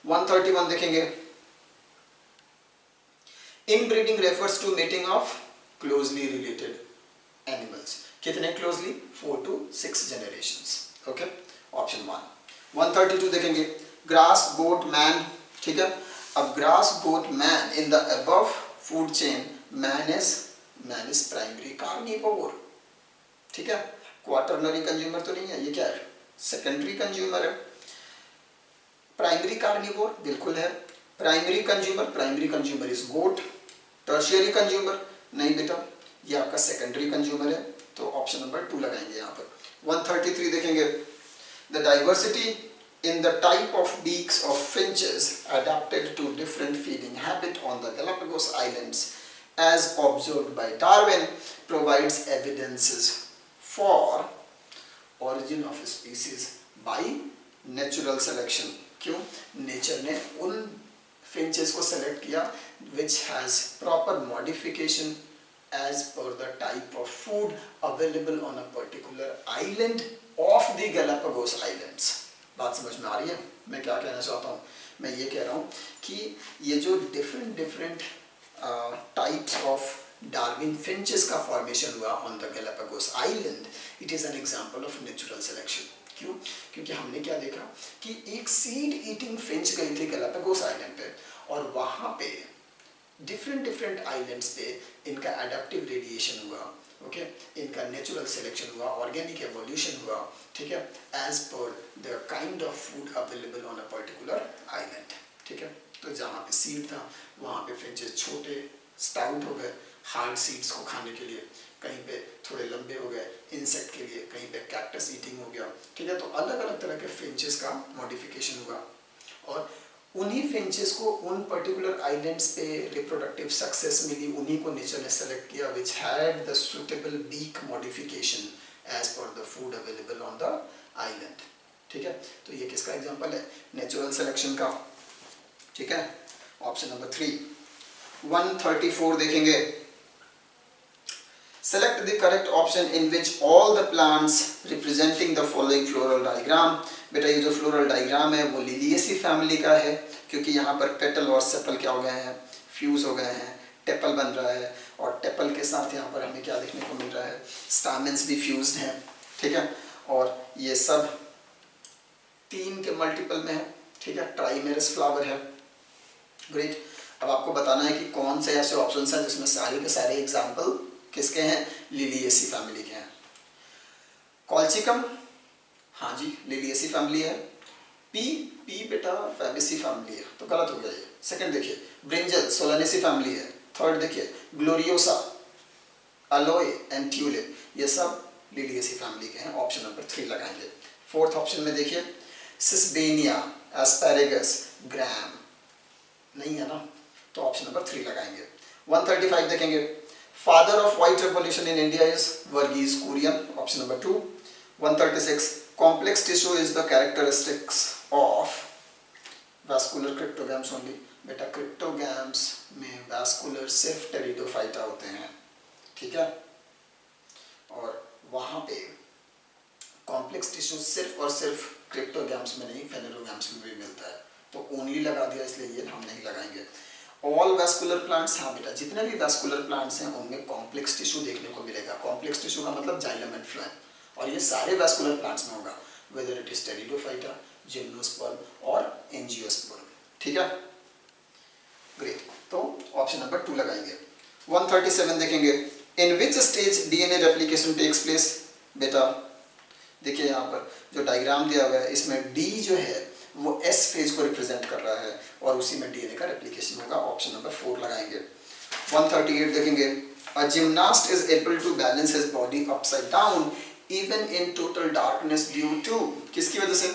131 देखेंगे, inbreeding refers to mating of closely related animals, कितने क्लोजली? 4 to 6 जनरेशंस। Okay, option 1। 132 देखेंगे, ग्रास गोट मैन, ठीक है। अब grass goat man in the above food chain, man is primary carnivore, ठीक है। क्वाटरनरी कंज्यूमर तो नहीं है, ये क्या है? सेकेंडरी कंज्यूमर है। प्राइमरी कार्निवोर बिल्कुल है। Primary consumer is goat. Tertiary consumer नहीं बेटा, ये आपका सेकेंडरी कंज्यूमर है, तो ऑप्शन नंबर 2 लगाएंगे यहाँ पर। 133 देखेंगे, the diversity in the type of beaks of finches adapted to different feeding habit on the Galapagos Islands as observed by Darwin provides evidences for origin of species by natural selection। क्यों? Nature ने उन finches को select किया which has proper modification as per the type of food available on a particular island of the Galapagos Islands। बात समझ में आ रही है मैं क्या कहना चाहता हूँ? मैं ये कह रहा हूँ कि ये जो different types of Darwin finches का फॉर्मेशन हुआ on the Galapagos island, it is an example of natural selection. क्यों? क्योंकि हमने क्या देखा कि एक सीड ईटिंग फिंच गई थी गैलापागोस आइलैंड पे, और वहाँ पे डिफरेंट आइलैंड्स पे इनका एडाप्टिव रेडिएशन हुआ, ओके, इनका नेचुरल सिलेक्शन हुआ, ऑर्गेनिक एवोल्यूशन हुआ, ठीक है, as per the kind of food available on a particular island, ठीक है। तो जहाँ पे सीड था वहाँ पे फिंचेस छोटे स्टाउट हो गए हार्ड सीड्स को खाने के लिए, कहीं पे थोड़े लंबे हो गए इंसेक्ट के लिए, कहीं पे कैक्टस ईटिंग हो गया, ठीक है। तो अलग अलग तरह के फिंचेस का मॉडिफिकेशन हुआ, और उन्हीं फिंचेस को उन पर्टिकुलर आइलैंड्स पे रिप्रोडक्टिव सक्सेस मिली, उन्हीं को नेचर ने सेलेक्ट किया which had the suitable beak modification as per the food available on the island, ठीक है। तो ये किसका एग्जांपल है? नेचुरल सिलेक्शन का, ठीक है। Option number 3। 134 देखेंगे, select the correct option in which all the plants representing the following floral diagram। बेटा ये जो फ्लोरल डायग्राम है वो लिलिएसी फैमिली का है, क्योंकि यहाँ पर पेटल और सेपल क्या हो गए हैं? फ्यूज हो गए हैं, टेपल बन रहा है, और टेपल के साथ यहाँ पर हमें क्या देखने को मिल रहा है? स्टामेंस भी फ्यूज्ड हैं, ठीक है। और ये सब 3 के मल्टीपल में है, ठीक है, ट्राइमेरस फ्लावर है। ग्रेट। अब आपको बताना है कि कौन से ऐसे ऑप्शंस हैं जिसमें सारे के सारे एग्जाम्पल किसके हैं? लिलिएसी फैमिली के हैं। कॉल्चिकम, हाँ जी लिलिएसी फैमिली है। पी बेटा फैबेसी फैमिली है, तो गलत हो गया ये। सेकंड देखिए, ब्रिंजल सोलानेसी फैमिली है। थर्ड देखिए, ग्लोरियोसा, अलोए एंड ट्यूलिप, ये सब लिलिएसी फैमिली के हैं। ऑप्शन नंबर 3 लगाएंगे। फोर्थ ऑप्शन में देखिए, सिस्बेनिया, एस्पैरेगस, ग्राम, नहीं है ना, तो ऑप्शन नंबर 3 लगाएंगे। 135 देखेंगे, father of white revolution in India is Verghese Kurien, option number 2। 136, complex tissue is the characteristics of vascular cryptogams only. बेटा क्रिप्टोगैम्स में वैस्कुलर सिर्फ टेरिडोफाइटा होते हैं, ठीक है, और वहाँ पे कॉम्प्लेक्स टिश्यू सिर्फ और सिर्फ क्रिप्टोगैम्स में नहीं फेनेरोगैम्स में भी मिलता है, तो ओनली लगा दिया, इसलिए ये हम नहीं लगाएंगे। ऑल वैस्कुलर प्लांट्स, हाँ बेटा जितने भी वैस्कुलर प्लांट्स हैं उनमें कॉम्प्लेक्स टिश्यू देखने को मिलेगा। कॉम्प्लेक्स टिश्यू का मतलब जाइलम एंड फ्लोएम, और ये सारे वैस्कुलर प्लांट्स में होगा, whether it is pteridophyta, gymnosperm और एंजियोस्पर्म, ठीक है। ग्रेट, तो ऑप्शन नंबर 2 लगाएंगे। 137 देखेंगे, in which stage DNA replication takes place. बेटा देखिए यहाँ पर जो डायग्राम दिया हुआ है इसमें डी जो है वो एस फेज को रिप्रेजेंट कर रहा है, और उसी में डीएनए का रेप्लिकेशन होगा। ऑप्शन नंबर 4 लगाएंगे। 138 देखेंगे, a gymnast is able to balance his body upside down even in total darkness due to, किसकी वजह से?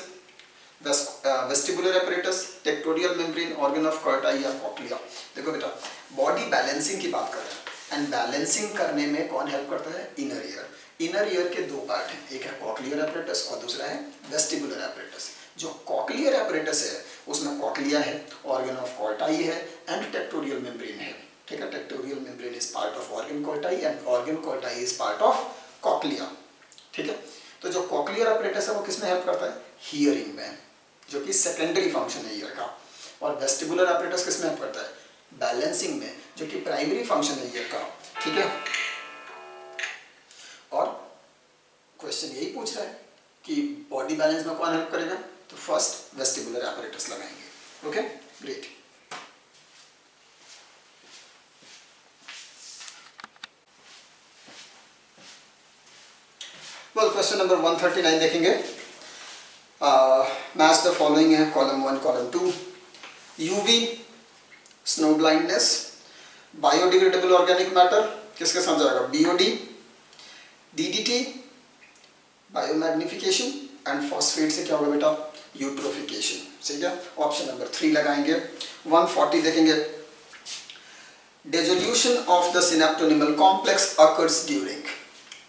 Vestibular apparatus, tectorial membrane, organ of Corti या कॉक्लिया। देखो बेटा बॉडी बैलेंसिंग की बात कर रहे हैं, एंड बैलेंसिंग करने में कौन हेल्प करता है? Inner ear. इनर ईयर के 2 पार्ट हैं, एक है कॉक्लियर एपरेटस और दूसरा है वेस्टिबुलर एपरेटस। जो कॉक्लियर एपरेटस है उसमें कॉक्लिया है, ऑर्गन ऑफ कॉर्टाई है एंड टेक्टोरियल मेम्ब्रेन है, ठीक है। Tectorial membrane is part of organ Corti and organ Corti is part of cochlea, ठीक है। तो जो कॉक्लियर एपरेटस है वो किसमें हेल्प करता है? हियरिंग में, जो कि सेकेंडरी फंक्शन है ईयर का। और वेस्टिबुलर एपरेटस किसमें हेल्प करता है? बैलेंसिंग में, जो कि प्राइमरी फंक्शन है ईयर का, ठीक है। और क्वेश्चन यही पूछ रहा है कि बॉडी बैलेंस में कौन हेल्प करेगा, तो फर्स्ट वेस्टिबुलर एपरेटस लगाएंगे। Okay, great. Well, question number 139 देखेंगे। मैच द फॉलोइंग है, column 1 column 2। UV, snow blindness, biodegradable organic matter किसके साथ जाएगा, BOD, DDT, biomagnification, and phosphate से क्या होगा बेटा, यूट्रोफिकेशन। ठीक है, ऑप्शन नंबर 3 लगाएंगे। 140 देखेंगे। Dissolution of the synaptonemal complex occurs during.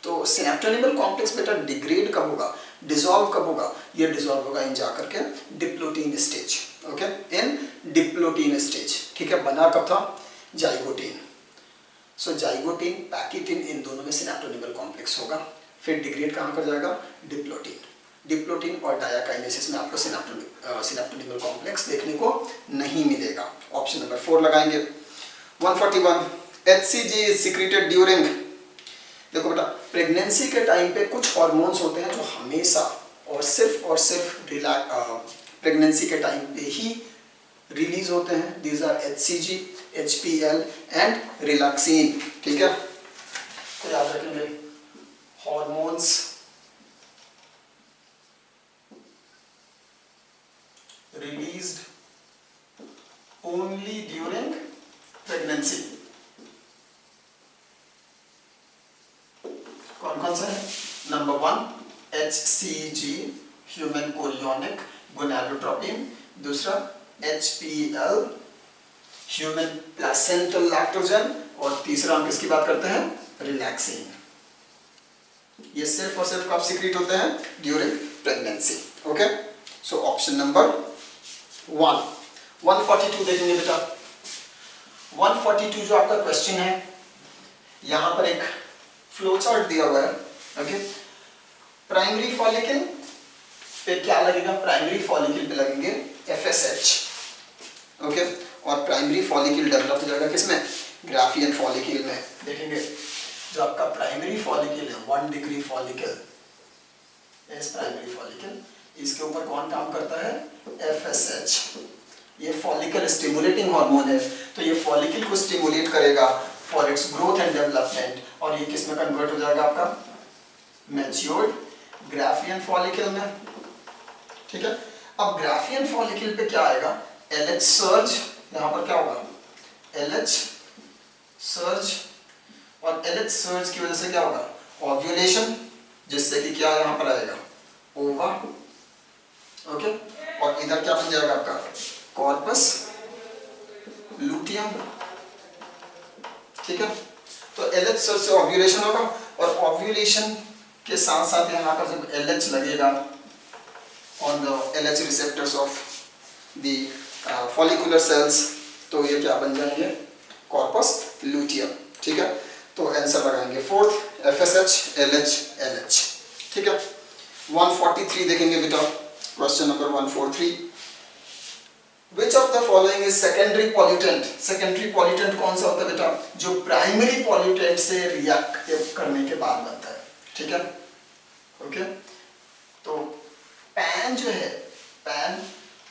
तो सिनेप्टोनिमल कॉम्प्लेक्स बेटा डिग्रेड कब होगा, डिसॉल्व कब होगा, ये डिसॉल्व होगा इन जाकर के डिप्लोटीन स्टेज। ओके, इन डिप्लोटीन स्टेज। ठीक है, बना कब था, जाइगोटीन। सो जाइगोटीन, पैकिटीन, इन दोनों में सिनेप्टोनिमल कॉम्प्लेक्स होगा। फिर डिग्रेड कहाँ कर जाएगा, डिप्लोटीन। डिप्लोटीन और डायाकाइनेसिस में आपको सिनेप्टोनिमल कॉम्प्लेक्स देखने को नहीं मिलेगा। ऑप्शन नंबर 4 लगाएंगे। 141 HCG इज सिक्रेटेड ड्यूरिंग। देखो बेटा, प्रेगनेंसी के टाइम पे कुछ हार्मोन्स होते हैं जो हमेशा और सिर्फ प्रेगनेंसी के टाइम पे ही रिलीज होते हैं। These are HCG, HPL and relaxin. ठीक है, तो याद रखेंगे hormones released only during pregnancy। कौन कौन सा है, number 1 HCG human chorionic gonadotropin, दूसरा HPL ह्यूमन प्लेसेंटल लैक्टोजन, और तीसरा हम किसकी बात करते हैं, रिलैक्सिन। ये सिर्फ और सिर्फ कब सीक्रेट होते हैं, during pregnancy. Okay, so option number 1। 142 देखेंगे बेटा। 142 जो आपका क्वेश्चन है, यहां पर एक फ्लो चार्ट दिया हुआ है। ओके, प्राइमरी फॉलिकल पे क्या लगेगा, प्राइमरी फॉलिकल पे लगेंगे FSH। ओके, और प्राइमरी फॉलिकल डेवलप हो जाएगा किसमें, ग्राफियन फॉलिकल में। देखेंगे जो आपका प्राइमरी फॉलिकल है, 1 डिग्री फॉलिकल, इस प्राइमरी फॉलिकल, इसके ऊपर कौन काम करता है, FSH। ये फॉलिकल स्टिमुलेटिंग हार्मोन है, तो ये फॉलिकल को स्टिमुलेट करेगा for its growth and development, और ये किस में कन्वर्ट हो जाएगा आपका, मैच्योर्ड ग्राफियन फॉलिकल में। ठीक है, अब ग्राफियन फॉलिकल पे क्या आएगा, LH सर्ज। यहाँ पर क्या होगा, LH सर्ज, और LH सर्ज की वजह से क्या होगा, ओव्यूलेशन, जिससे कि क्या यहाँ पर आएगा, ओवा। ओके, और इधर क्या बन जाएगा आपका, कॉर्पस लूटियम। ठीक है, तो LH सर्ज से ओव्यूलेशन होगा, और ओव्यूलेशन के साथ साथ यहाँ पर जब LH लगेगा on the LH receptors of the follicular cells, तो ये क्या बन जाएंगे, कॉर्पस लूटियम। ठीक है, तो आंसर लगाएंगे 4th FSH LH LH। ठीक है, 143 देखेंगे बेटा। Question number 143, which of the following is secondary pollutant. Secondary pollutant कौन सा होता है बेटा, जो प्राइमरी पॉल्यूटेंट से रिएक्ट करने के बाद बनता है। ठीक है, ओके, तो पैन जो है, पैन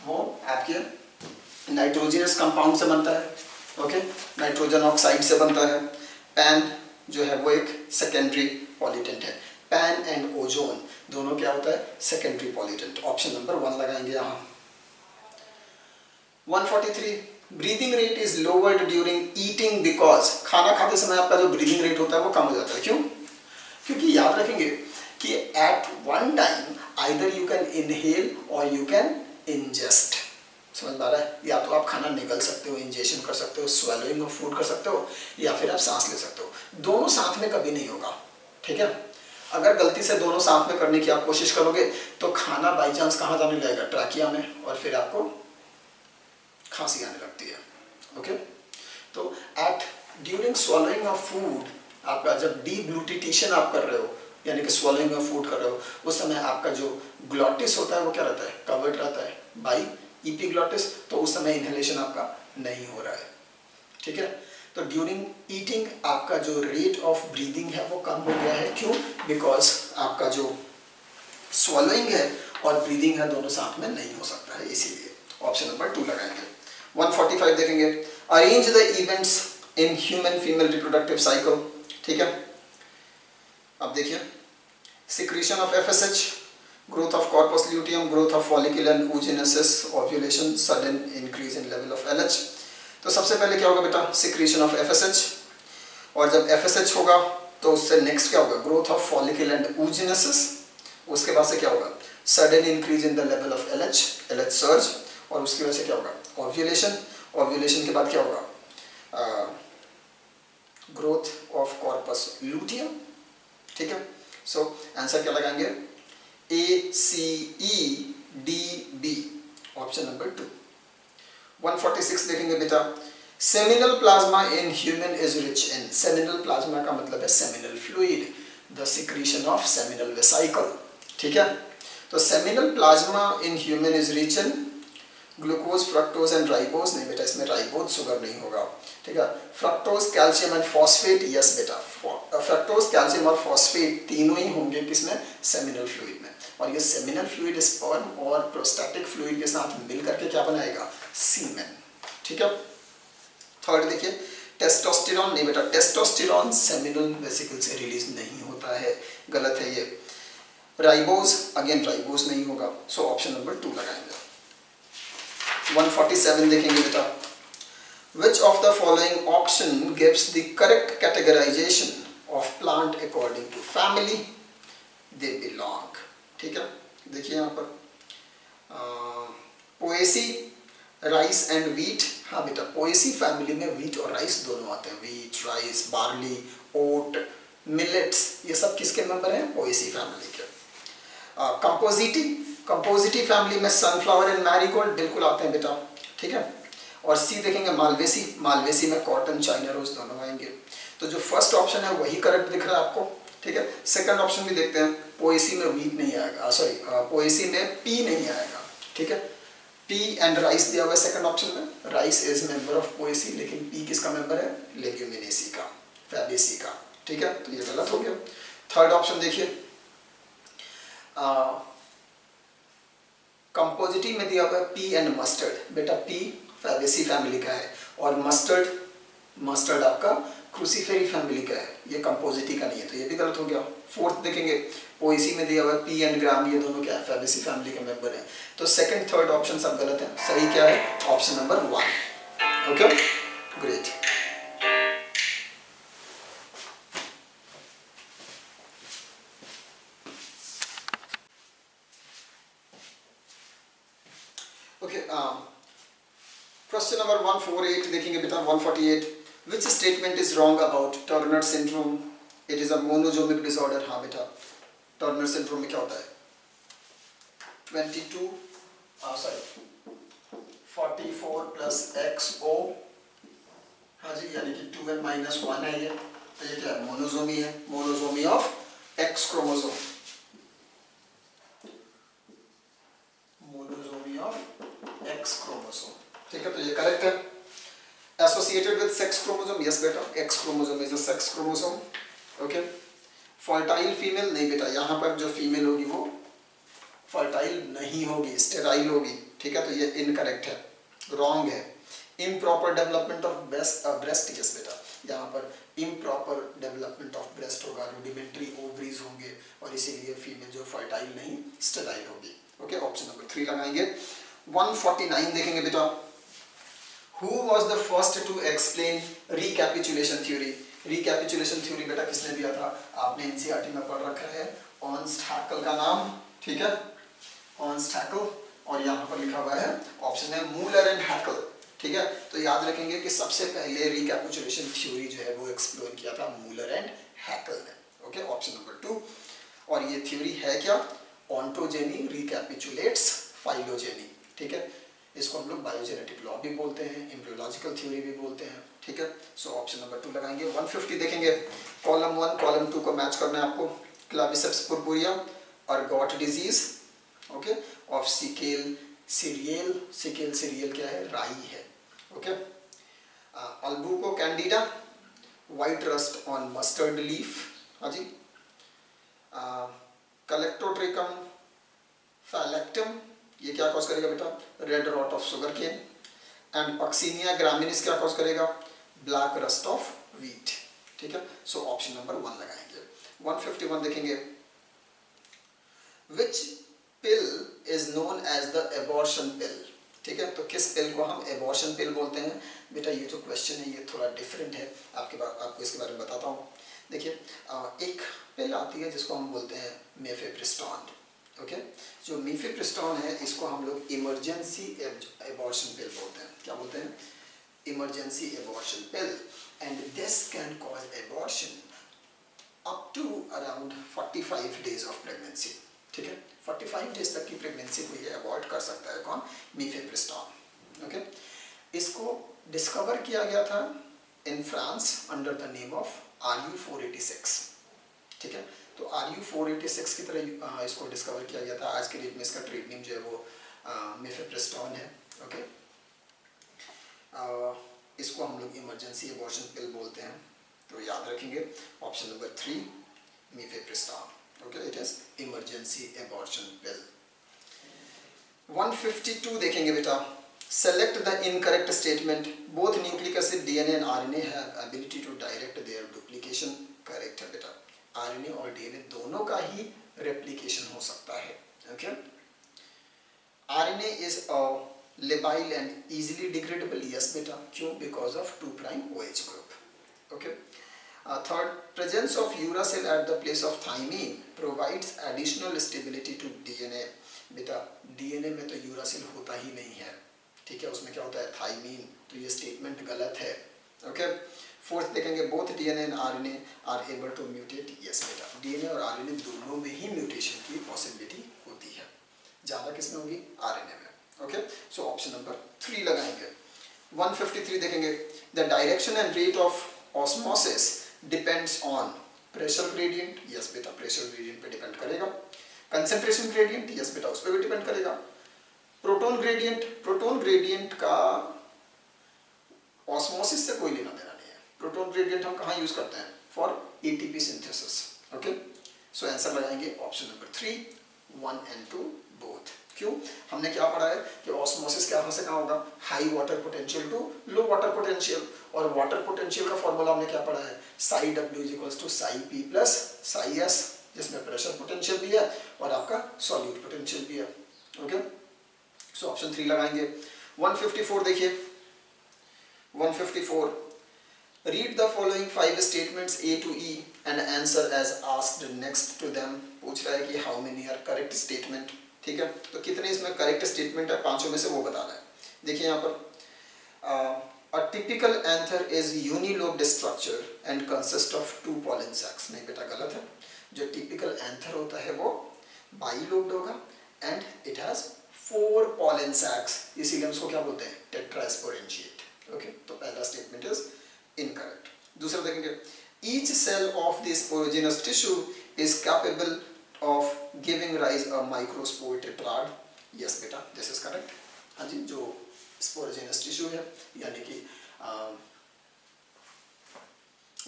वो आपके नाइट्रोजनस कंपाउंड से बनता है। ओके, नाइट्रोजन ऑक्साइड से बनता है। पैन जो है वो एक सेकेंडरी पॉल्यूटेंट है। पैन एंड ओजोन दोनों क्या होता है, सेकेंडरी पॉल्यूटेंट। ऑप्शन नंबर 1 लगाएंगे यहाँ। 143, breathing rate is lowered during eating because. खाना खाते समय आपका जो ब्रीदिंग रेट होता है वो कम हो जाता है। क्यों, क्योंकि याद रखेंगे कि at one time either you can inhale और यू कैन इंजेस्ट। समझ में आ रहा है, या तो आप खाना निगल सकते हो, इंजेशन कर सकते हो, स्वेलोइंग ऑफ फूड कर सकते हो, या फिर आप सांस ले सकते हो। दोनों साथ में कभी नहीं होगा। ठीक है, अगर गलती से दोनों साथ में करने की आप कोशिश करोगे तो खाना बाई चांस कहाँ जाने लगेगा, ट्रैकिया में, और फिर आपको खांसी आने लगती है। ओके, तो at during swallowing of food, आपका जब डीग्लूटिटेशन आप कर रहे हो, यानी कि swallowing ऑफ फूड कर रहे हो, उस समय आपका जो ग्लॉटिस होता है वो क्या रहता है, कवर्ड रहता है बाई एपिग्लॉटिस, तो उस समय इनहेलेशन आपका नहीं हो रहा है। ठीक है, तो ड्यूरिंग ईटिंग आपका जो रेट ऑफ ब्रीदिंग है वो कम हो गया है। क्यों? बिकॉज आपका जो स्वॉलोइंग है और ब्रीदिंग है दोनों साथ में नहीं हो सकता है, इसीलिए ऑप्शन नंबर 2 लगाएंगे। 145 देखेंगे, arrange the events in human female reproductive cycle. ठीक है, अब देखिए, secretion of FSH, growth of corpus luteum, growth of follicle and oogenesis, ovulation, sudden increase in level of LH। तो सबसे पहले क्या होगा बेटा? secretion of FSH, और जब FSH होगा तो उससे नेक्स्ट क्या होगा? growth of follicle and oogenesis। उसके बाद से क्या होगा? sudden increase in the level of LH, LH surge, और उसकी वजह से क्या होगा? ovulation, ovulation के बाद क्या होगा? growth of corpus luteum। ठीक है, सो आंसर क्या लगाएंगे? ACEDB, option number 2। 146 देखेंगे बेटा, seminal plasma in human is rich in. Seminal plasma का मतलब है seminal fluid, the secretion of seminal vesicle. ठीक है, तो seminal plasma in human is rich in glucose, fructose and ribose. नहीं बेटा, इसमें राइबोज शुगर नहीं होगा। ठीक है, fructose, calcium and phosphate. Yes बेटा, फ्रक्टोज, कैल्शियम और फॉस्फेट तीनों ही होंगे किसमें? सेमिनल फ्लूइड में। और ये सेमिनल फ्लूइड स्पर्म और प्रोस्टैटिक फ्लूइड के साथ मिल करके क्या बनाएगा? सीमेन। ठीक है, थर्ड देखिए, टेस्टोस्टेरॉन। नहीं बेटा, टेस्टोस्टेरॉन सेमिनल वेसिकल से रिलीज नहीं होता है, गलत है ये। राइबोज, अगेन राइबोज नहीं होगा, सो ऑप्शन नंबर 2 लगाएंगे। 147 देखेंगे बेटा, which of the following option gives the correct categorization of plant according to family they belong। ठीक है, देखिए यहाँ पर पोएसी, राइस एंड वीट। हाँ बेटा, पोएसी फैमिली में वीट और राइस दोनों आते हैं। वीट, राइस, बार्ली, ओट, मिलेट्स, ये सब किसके मेंबर हैं? पोएसी फैमिली के। कंपोजिटी, कंपोजिटी फैमिली में सनफ्लावर एंड मैरीगोल्ड बिल्कुल आते हैं बेटा। ठीक है, और सी देखेंगे मालवेसी, मालवेसी में कॉटन, चाइना रोज दोनों आएंगे। तो जो फर्स्ट ऑप्शन है वही करेक्ट दिख रहा है आपको। ठीक है, सेकंड ऑप्शन भी देखते हैं। पोएसी में वीट नहीं आएगा, सॉरी पोएसी में पी नहीं आएगा। ठीक है, पी एंड राइस दिया हुआ है सेकंड ऑप्शन में। Rice is member of Poaceae, लेकिन पी किसका मेंबर है? लेग्यूमिनेसी का, फैबेसी का। ठीक है, तो ये गलत हो गया। थर्ड ऑप्शन देखिए, कंपोजिटी में दिया हुआ है पी एंड मस्टर्ड। बेटा पी फैबेसी फैमिली का है और मस्टर्ड, मस्टर्ड आपका क्रूसीफेरी फैमिली का है, ये कंपोजिटी का नहीं है, तो ये भी गलत हो गया। फोर्थ देखेंगे, पोएसी में दिया हुआ है पी एंड ग्राम, ये दोनों क्या है? फैबेसी फैमिली के मेंबर हैं। तो सेकंड, थर्ड ऑप्शन सब गलत है। सही क्या है? Option number 1। Okay, great. Okay, question number 148 देखेंगे बेटा। 148, which statement is wrong about Turner syndrome? It is a monozomic disorder। हाँ बेटा, टर्नर सिंड्रोम में क्या होता है? 44 प्लस XO, हाँ जी, यानी कि 2n-1 है ये। तो ये क्या है? मोनोजोमी है, monosomy of X chromosome, monosomy of X chromosome. ठीक है, तो ये करेक्ट है। Associated with sex chromosome, yes बेटा, X chromosome is a sex chromosome. Okay, fertile female, नहीं बेटा, यहाँ पर जो फीमेल होगी वो फर्टाइल नहीं होगी, स्टेराइल होगी। ठीक है, तो ये इनकरेक्ट है, रॉन्ग है। Improper development of breast, yes बेटा, यहाँ पर इम्प्रॉपर डेवलपमेंट ऑफ ब्रेस्ट होगा, रूडिमेंट्री ओवरीज होंगे और इसीलिए फीमेल जो फर्टाइल नहीं, स्टेराइल होगी। ओके, ऑप्शन नंबर 3 लगाएंगे। 149 देखेंगे बेटा, Who was the first to explain recapitulation theory? Recapitulation theory बेटा किसने दिया था? आपने एनसीईआरटी में पढ़ रखा है, ऑर्न्स्ट हैकल का नाम। ठीक है, ऑर्न्स्ट हैकल, और यहाँ पर लिखा हुआ है ऑप्शन है मूलर एंड हैकल। ठीक है, तो याद रखेंगे कि सबसे पहले रिकैपिचुलेशन थ्योरी जो है वो एक्सप्लोर किया था मूलर एंड हैकल ने। Okay, option number 2। और ये थ्योरी है क्या? Ontogeny recapitulates phylogeny. ठीक है, इसको हम लोग बायोजेनेटिक लॉ भी बोलते हैं, एम्ब्रियोलॉजिकल थ्योरी भी बोलते हैं। ठीक है, सो ऑप्शन नंबर 2 लगाएंगे। 150 देखेंगे, कॉलम 1 कॉलम 2 को मैच करना है आपको। क्लाविसेप्स पुरपुरिया और ergot disease, okay, of secale cereale. Secale cereale क्या है? राई है। Okay, Albugo candida, white rust on mustard leaf, हाँ जी, कलेक्टोट्रिकम फैलेक्टम, ये क्या कॉज करेगा बेटा, red rot of sugar cane, and Puccinia graminis क्या कॉज करेगा, ब्लैक रस्ट ऑफ व्हीट, ठीक है। सो ऑप्शन नंबर 1 लगाएंगे। 151 देखेंगे, which pill is known as the abortion pill, ठीक है। तो किस पिल को हम एबॉर्शन पिल बोलते हैं बेटा, ये जो क्वेश्चन है ये थोड़ा डिफरेंट है, आपको इसके बारे में बताता हूँ। देखिए एक पिल आती है जिसको हम बोलते हैं मीफेप्रिस्टोन, ओके। जो मीफेप्रिस्टोन है इसको हम लोग इमरजेंसी एबॉर्शन पिल बोलते हैं, क्या बोलते हैं, emergency abortion pill, and this can cause abortion up to around 45 days of pregnancy, ठीक है। 45 डेज तक की प्रेगनेंसी को ये अवॉइड कर सकता है, कौन, मीफेप्रिस्टोन, ओके। इसको डिस्कवर किया गया था in France under the name of RU486, ठीक है। तो RU486 की तरह इसको डिस्कवर किया गया था। आज के डेट में इसका ट्रेड नेम जो है वो मीफेप्रिस्टोन है, ओके। इसको हम लोग इमरजेंसी एबॉर्शन पिल बोलते हैं, तो याद रखेंगे option number 3 मीफेप्रिस्टोन, okay, it is emergency abortion pill. 152 देखेंगे बेटा, select the incorrect statement, both nucleic acid DNA and RNA have ability to direct their duplication, correct है बेटा, RNA और DNA दोनों का ही replication हो सकता है, okay. RNA is a labile and easily degradable, yes बेटा, क्यों, because of 2' OH group, okay. Third, presence of uracil at the place of thymine provides additional stability to DNA. बेटा DNA में तो यूरासिल होता ही नहीं है, ठीक है, उसमें क्या होता है, थाइमीन, तो ये स्टेटमेंट गलत है, ओके। फोर्थ देखेंगे, both DNA and RNA are able to mutate, yes बेटा, DNA और RNA दोनों में ही म्यूटेशन की पॉसिबिलिटी होती है, ज़्यादा किसमें होगी, RNA में, ओके। सो ऑप्शन नंबर 3 लगाएंगे। 153 देखेंगे, the direction and rate of osmosis depends on pressure gradient, yes बेटा, प्रेशर ग्रेडियंट पे डिपेंड करेगा। कंसंट्रेशन ग्रेडियंट, यस बेटा, उस पर भी डिपेंड करेगा। प्रोटॉन ग्रेडियंट, प्रोटॉन ग्रेडियंट का ऑस्मोसिस से कोई लेना देना नहीं है। प्रोटॉन ग्रेडियंट हम कहाँ यूज करते हैं, for ATP synthesis, okay. So answer लगाएंगे ऑप्शन नंबर 3, 1 and 2 बोथ। क्यों, हमने क्या पढ़ा है कि ऑस्मोसिस कहाँ से कहाँ होगा, high water potential to low water potential, और वाटर पोटेंशियल का फॉर्मूला हमने क्या पढ़ा है, psi W equals to psi P plus psi S, जिसमें प्रेशर पोटेंशियल भी है और आपका सॉल्यूट पोटेंशियल भी है, ओके। सो ऑप्शन 3 लगाएंगे। 154 देखिए, 154, read the following 5 statements A to E and answer as asked next to them. पूछ रहा है कि how many are correct statement, ठीक है। तो कितने इसमें करेक्ट स्टेटमेंट है, 5 में से वो बताना है। देखिए यहाँ पर a typical anther is unilobed structure and consists of 2 pollen sacs, नहीं बेटा गलत है, जो typical anther होता है वो bilobed होगा and it has 4 pollen sacs, इसीलिए हम उसको क्या बोलते हैं, tetrasporangiate, okay। तो पहला स्टेटमेंट इज इनकरेक्ट। दूसरा देखेंगे, each cell of the sporogenous tissue is capable of giving rise a microspore tetrad, yes बेटा, this is correct, हाँ जी, जो स्पोरोजेनस टिश्यू है, यानी कि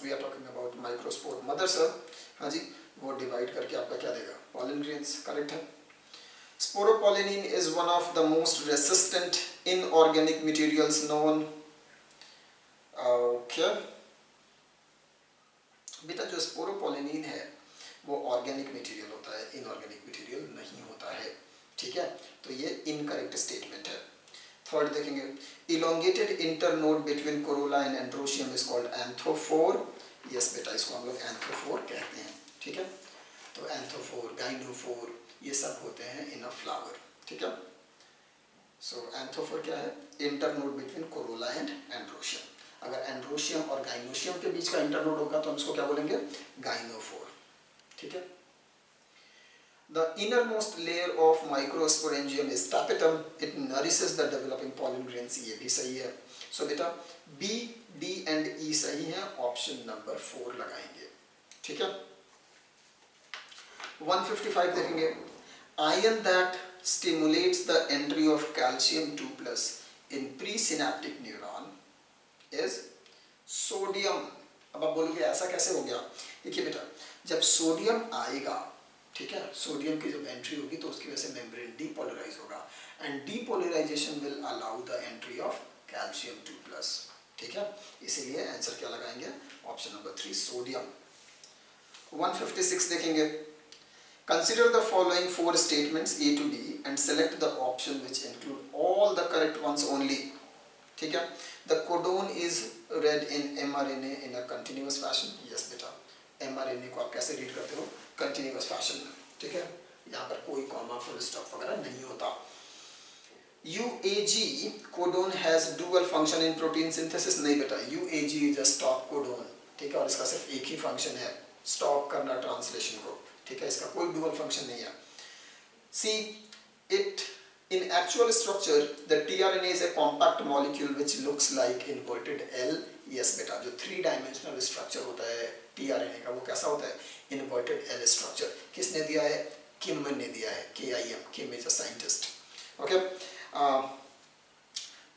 we are talking about microspore mother cell, हाँ जी, वो डिवाइड करके आपका क्या देगा, पॉलन ग्रेन्स, करेक्ट है। Sporopollenin is one of the most resistant inorganic materials known, okay बेटा, जो स्पोरोपोलिनिन है वो ऑर्गेनिक मटेरियल होता है, इनऑर्गेनिक मटेरियल नहीं होता है, ठीक है। तो ये इनकरेक्ट स्टेटमेंट है। थर्ड देखेंगे, elongated internode between corolla and androecium is called anthophore, yes बेटा, इसको हम लोग एंथोफोर कहते हैं, ठीक है। तो एंथोफोर, गाइनोफोर, ये सब होते हैं इन अ फ्लावर, ठीक है। सो एंथोफोर क्या है, internode between corolla and androecium. अगर एंड्रोशियम और गाइनोशियम के बीच का इंटरनोड होगा तो हम इसको क्या बोलेंगे, गाइनोफोर, ठीक है। The innermost layer of microsporangium is tapetum. It nourishes the developing pollen grains. ये भी सही है। So बेटा B, D and E सही है, ऑप्शन नंबर 4 लगाएंगे, ठीक है। 155 देखेंगे, ion that stimulates the entry of calcium 2+ in presynaptic neuron is sodium. अब आप बोलोगे ऐसा कैसे हो गया? देखिए बेटा, जब सोडियम आएगा, ठीक है, सोडियम की जब एंट्री होगी तो उसकी वजह से मेम्ब्रेन डीपोलराइज होगा and depolarisation will allow the entry of calcium 2+, ठीक है। इसीलिए आंसर क्या लगाएंगे? Option number 3 sodium. 156 देखेंगे। Consider the following 4 statements A to D and select the option which include all the correct ones only. ठीक है। The codon is read in mRNA in a continuous fashion. Yes बेटा, mRNA को आप कैसे read करते हो? Continuous fashion में, ठीक है। यहाँ पर कोई कॉमा फुल स्टॉप वगैरह नहीं होता। UAG codon has dual function in protein synthesis. नहीं बेटा, UAG is a stop codon, ठीक है, और इसका सिर्फ एक ही फंक्शन है, स्टॉप करना ट्रांसलेशन को, ठीक है, इसका कोई डुअल फंक्शन नहीं है। See it in actual structure the tRNA is a compact molecule which looks like inverted L. Yes बेटा, जो 3 डायमेंशनल स्ट्रक्चर होता है tRNA का वो कैसा होता है? Inverted L structure. किसने दिया है? किम ने दिया है, KIM, Kim is a scientist. Okay.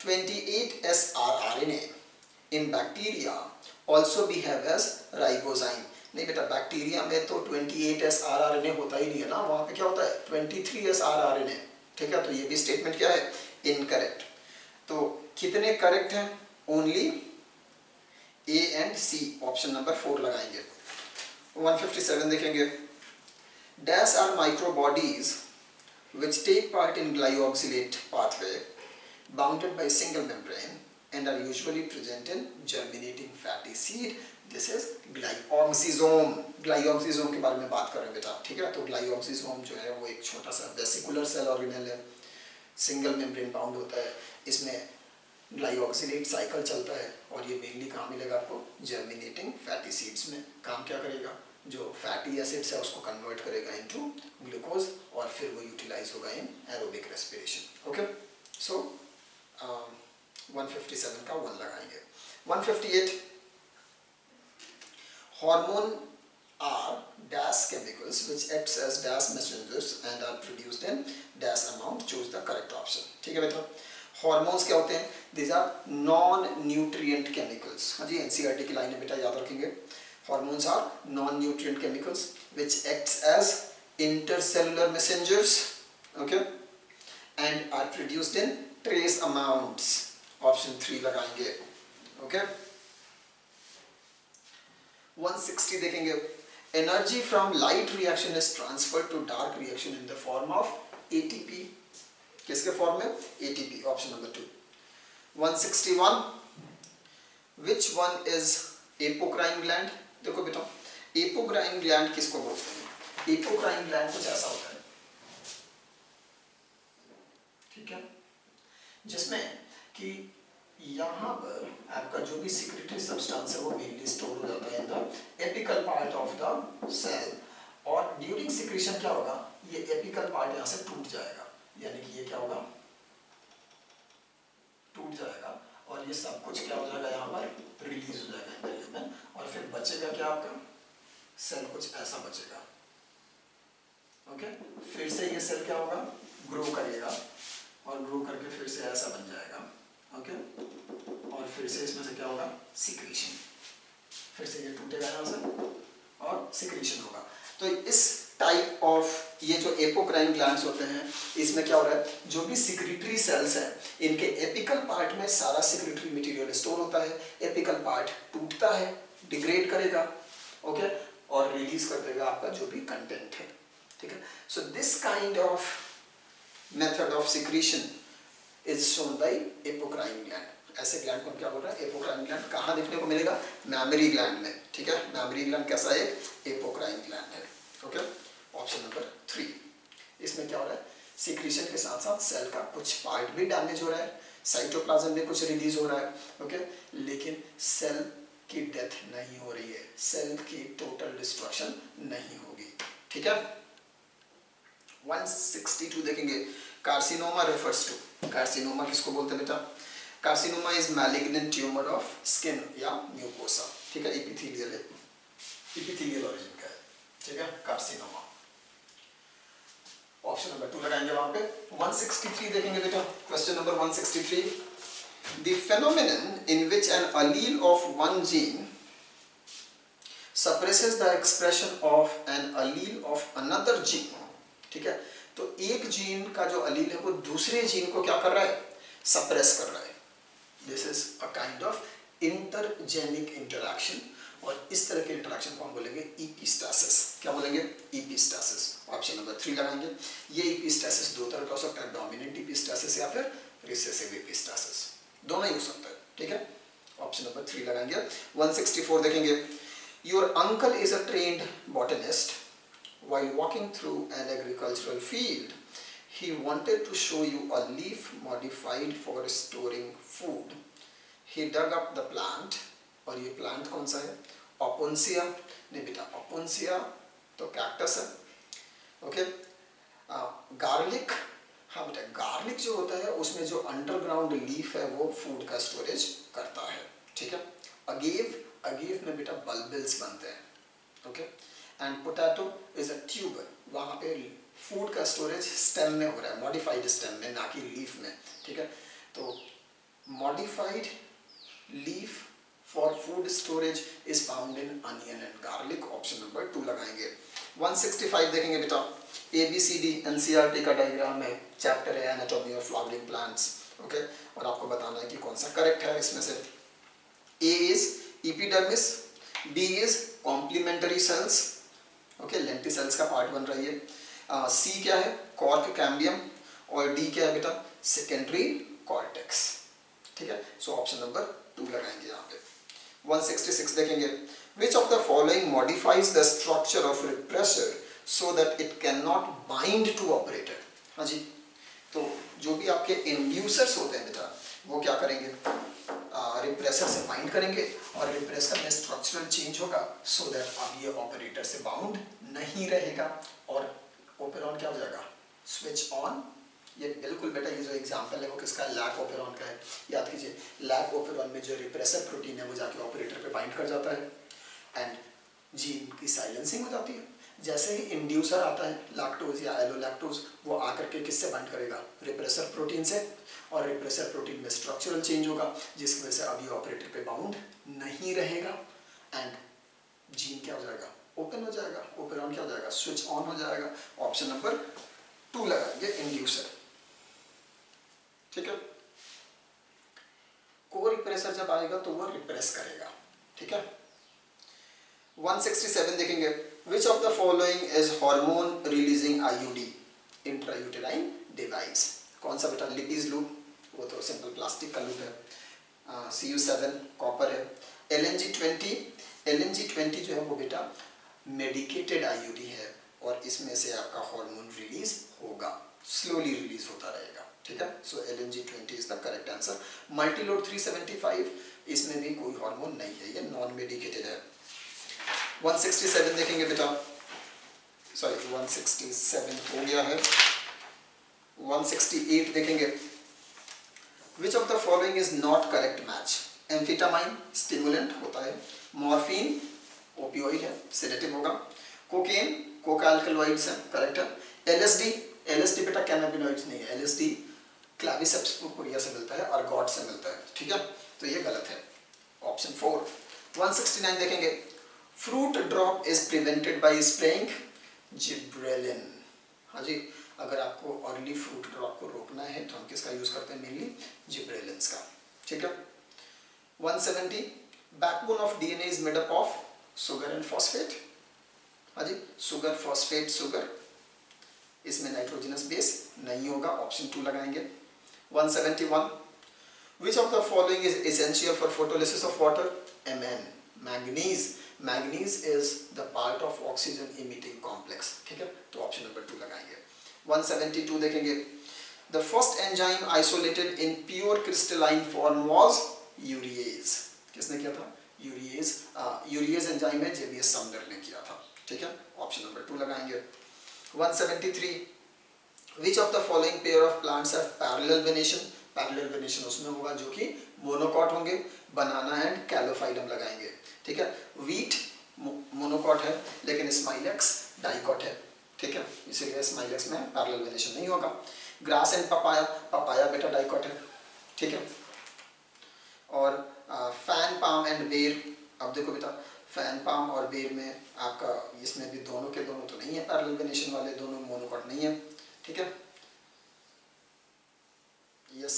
28S rRNA in bacteria also behave as ribozyme. नहीं बेटा, बैक्टीरिया में तो 28S rRNA होता ही नहीं है ना, वहाँ पे क्या होता है? 23S rRNA, ठीक है। तो ये भी स्टेटमेंट क्या है? इनकरेक्ट। तो कितने करेक्ट हैं? Only A and C, option number 4 लगाएंगे। 157 देखेंगे। Dash are microbodies which take part in glyoxylate pathway bounded by single membrane and are usually present in germinating fatty seed. This is ग्लाइऑक्सिसोम। ग्लाइऑक्सिसोम के बारे में बात कर रहे हैं बेटा, ठीक है। तो ग्लाइऑक्सिसोम जो है वो एक छोटा सा वेसिकुलर सेल ऑर्गेनेल है, सिंगल मेम्ब्रेन बाउंड होता है, इसमें ग्लाइऑक्सिलेट साइकिल चलता है और ये मेनली कहाँ मिलेगा आपको? जर्मिनेटिंग फैटी सीड्स में। काम क्या करेगा? जो फैटी एसिड्स है उसको कन्वर्ट करेगा इनटू ग्लूकोज और फिर वो यूटिलाइज होगा इन एरोबिक रेस्पिरेशन। ओके, सो 157 का 1 लगाएंगे। 158 hormone are dash chemicals which acts as dash messengers and are produced in dash amount. Choose the correct option, ठीक है बेटा। हॉर्मोन्स क्या होते हैं? These are non nutrient chemicals। हाँ जी, NCERT की लाइन है बेटा, याद रखेंगे। Hormones are non nutrient chemicals which acts as intercellular messengers, okay, and are produced in trace amounts. Option 3 लगाएंगे, okay। 160 देखेंगे। Energy from light reaction is transferred to dark reaction in the form of ATP। किसके फॉर्म में? ATP, option number 2। 161 which one is apocrine gland? देखो बेटा, apocrine gland किसको बोलते हैं? एपोक्राइन ग्लैंड कुछ ऐसा होता है, ठीक है, जिसमें कि यहाँ पर आपका जो भी सिक्रेटरी सब्सटेंस है वो मेनली स्टोर हो जाता है in the apical part of the cell, और ड्यूरिंग सिक्रीशन क्या होगा? ये एपिकल पार्ट यहाँ से टूट जाएगा, यानी कि ये क्या होगा? टूट जाएगा और ये सब कुछ क्या हो जाएगा? यहाँ पर रिलीज हो जाएगा इंटेलिजेंस, और फिर बचेगा क्या आपका? सेल कुछ ऐसा बचेगा, ओके। फिर से ये सेल क्या होगा? ग्रो करेगा और ग्रो करके फिर से ऐसा बन जाएगा, ओके, और फिर से इसमें से क्या होगा? सिक्रीशन। फिर से ये टूटेगा यहाँ से और सिक्रीशन होगा। तो इस टाइप ऑफ ये जो एपोक्राइन ग्लैंड्स होते हैं, इसमें क्या हो रहा है? जो भी सिक्रेटरी सेल्स हैं इनके एपिकल पार्ट में सारा सिक्रेटरी मटेरियल स्टोर होता है। एपिकल पार्ट टूटता है, डिग्रेड करेगा, ओके, और रिलीज कर देगा आपका जो भी कंटेंट है, ठीक है। So this kind of method of secretion is shown by apocrine gland. ऐसे ग्लैंड को क्या बोल रहा है? Apocrine gland. कहाँ देखने को मिलेगा? मैमरी ग्लैंड में, ठीक है। मैमरी ग्लैंड कैसा है? एपोक्राइन ग्लैंड है, ओके। Option number 3। इसमें क्या हो रहा है? सिक्रीशन के साथ साथ सेल का कुछ पार्ट भी डैमेज हो रहा है, साइटोप्लाज्म में कुछ रिलीज हो रहा है, ओके, लेकिन सेल की डेथ नहीं हो रही है, सेल की टोटल डिस्ट्रक्शन नहीं होगी, ठीक है। 162 देखेंगे। कार्सिनोमा रेफर्स टू, कार्सिनोमा किसको बोलते हैं बेटा? Carcinoma is malignant tumour of skin या म्यूकोसा, ठीक है, एपिथेलियल ऑरिजिन का है, ठीक है, कार्सिनोमा। ऑप्शन नंबर 2 लगाएंगे वहां पे। 163 देखेंगे बेटा, question number 163। The phenomenon in which an allele of one gene suppresses the expression of an allele of another gene, ठीक है, तो एक जीन का जो अलील है वो दूसरे जीन को क्या कर रहा है, सप्रेस कर रहा है. This is a kind of intergenic interaction, और इस तरह के इंटरैक्शन को हम बोलेंगे एपिस्टासिस. क्या बोलेंगे, एपिस्टासिस. ऑप्शन नंबर 3 लगाएंगे. ये एपिस्टासिस दो तरह का हो सकता है, डोमिनेंट एपिस्टासिस या फिर रिसेसिव एपिस्टासिस, दोनों ही हो सकता है. ठीक है, ऑप्शन नंबर 3 लगाएंगे. 164 देखेंगे. Your uncle is a trained botanist. While walking through an agricultural field, he wanted to show you a leaf modified for storing food. He dug up the plant. और ये प्लांट कौन सा है, ओपोन्सिया. नहीं बेटा, ओपोन्सिया तो कैक्टस है. ओके, गार्लिक, हाँ बेटा, गार्लिक जो होता है उसमें जो अंडरग्राउंड लीफ है वो फूड का स्टोरेज करता है. ठीक है. अगेव, अगेव में बेटा बल्बिल्स बनते हैं. Okay. And potato is a tuber. वहाँ पे फूड का स्टोरेज स्टेम में हो रहा है, मॉडिफाइड स्टेम में, ना कि लीफ में. ठीक है. तो modified leaf for food storage is found in onion and garlic. Option number 2 लगाएंगे. 165 देखेंगे बेटा. ABCD NCERT का डायग्राम है, चैप्टर है anatomy of flowering plants. Okay, और आपको बताना है कि कौन सा करेक्ट है इसमें से. A is epidermis, B is complementary cells. Okay, lenticels का पार्ट बन रही है. C क्या है, कॉर्क कैम्बियम, और D क्या है बेटा, सेकेंडरी कॉर्टेक्स. ठीक है. सो ऑप्शन नंबर 2 लगाएंगे यहाँ पे. 166 देखेंगे. Which of the following modifies the structure of repressor so that it cannot bind to operator? हाँ जी, तो जो भी आपके इंड्यूसर्स होते हैं बेटा वो क्या करेंगे, रिप्रेसर से बाइंड करेंगे, और रिप्रेसर में स्ट्रक्चरल चेंज होगा सो दैट अब ये ऑपरेटर से बाउंड नहीं रहेगा, और ओपेरॉन क्या हो जाएगा, स्विच ऑन. ये बिल्कुल बेटा, ये जो एग्जांपल है वो किसका, लैक ओपेरॉन का है. याद कीजिए, लैक ओपेरॉन में जो रिप्रेसर प्रोटीन है वो जाके ऑपरेटर पे बाइंड कर जाता है एंड जीन की साइलेंसिंग हो जाती है. जैसे ही इंड्यूसर आता है, लैक्टोज या एलोलैक्टोज, वो आकर के किससे बाइंड करेगा, रिप्रेसर प्रोटीन से, और रिप्रेसर प्रोटीन में स्ट्रक्चरल चेंज होगा जिसकी वजह से अभी ऑपरेटर पे बाउंड नहीं रहेगा एंड जीन क्या हो जाएगा, ओपन हो जाएगा. ओपेरॉन क्या हो जाएगा, स्विच ऑन हो जाएगा. ऑप्शन नंबर 2 लगाएंगे, इंड्यूसर. ठीक है. को रिप्रेसर जब आएगा तो वो रिप्रेस करेगा. ठीक है. 167 देखेंगे. Which of the following is hormone releasing IUD, intrauterine device? कौन सा बेटा, लिपिज लूप, वो तो सिंपल प्लास्टिक का लूप है. CU7 कॉपर है. LNG20 जो है वो बेटा मेडिकेटेड IUD है, और इसमें से आपका हार्मोन रिलीज होगा, स्लोली रिलीज होता रहेगा. ठीक है. सो LNG20 is the correct answer. Multiload 375, इसमें भी कोई हार्मोन नहीं है, ये नॉन मेडिकेटेड है. 167 देखेंगे बेटा, सॉरी 167 हो गया है. 168 देखेंगे. Which of the following is not correct match? Amphetamine stimulant होता है, मॉर्फिन ओपियोइड है, सेडेटिव होगा. कोकेन कोका अल्कलॉइड्स है, करेक्ट है. LSD बेटा कैनाबिनॉइड्स नहीं है. LSD क्लाविसेप्स पुर्पुरिया से मिलता है, अर्गॉट से मिलता है. ठीक है, तो ये गलत है. ऑप्शन 4. 169 देखेंगे. Fruit drop is prevented by spraying gibberellin. हाँ जी, अगर आपको अर्ली फ्रूट ड्रॉप को रोकना है तो हम किसका यूज करते हैं, मेनली जिब्रेलिन्स का. ठीक है. 170. Backbone of DNA is made up of sugar and phosphate. हाँ जी, सुगर, फॉस्फेट, सुगर. इसमें नाइट्रोजनस बेस नहीं होगा. ऑप्शन 2 लगाएंगे. 171. Which of the following is essential for photolysis of water? Mn, manganese. Manganese is the part of oxygen emitting complex. ठीक है, तो option number 2 लगाएंगे. 172 देखेंगे. The first enzyme isolated in pure crystalline form was urease. किसने किया था, urease. urease enzyme है, JBS साउंडर ने किया था. ठीक है, ऑप्शन नंबर 2 लगाएंगे. 173. Which of the following pair of plants have parallel venation? Parallel venation उसमें होगा जो कि मोनोकॉट होंगे. बनाना एंड कैलोफाइलम लगाएंगे. ठीक है. वीट मोनोकॉट है, लेकिन स्माइलेक्स डाइकॉट है. ठीक है, इसीलिए स्माइलेक्स में पैरेलल वेनेशन नहीं होगा. ग्रास एंड पपाया, पपाया बेटा डाइकॉट है. ठीक है. बेर, अब देखो बेटा फैन पाम और बेर में आपका इसमें भी दोनों के दोनों तो नहीं है पैरेलल वेनेशन वाले, दोनों मोनोकॉट नहीं है, ठीक है। Yes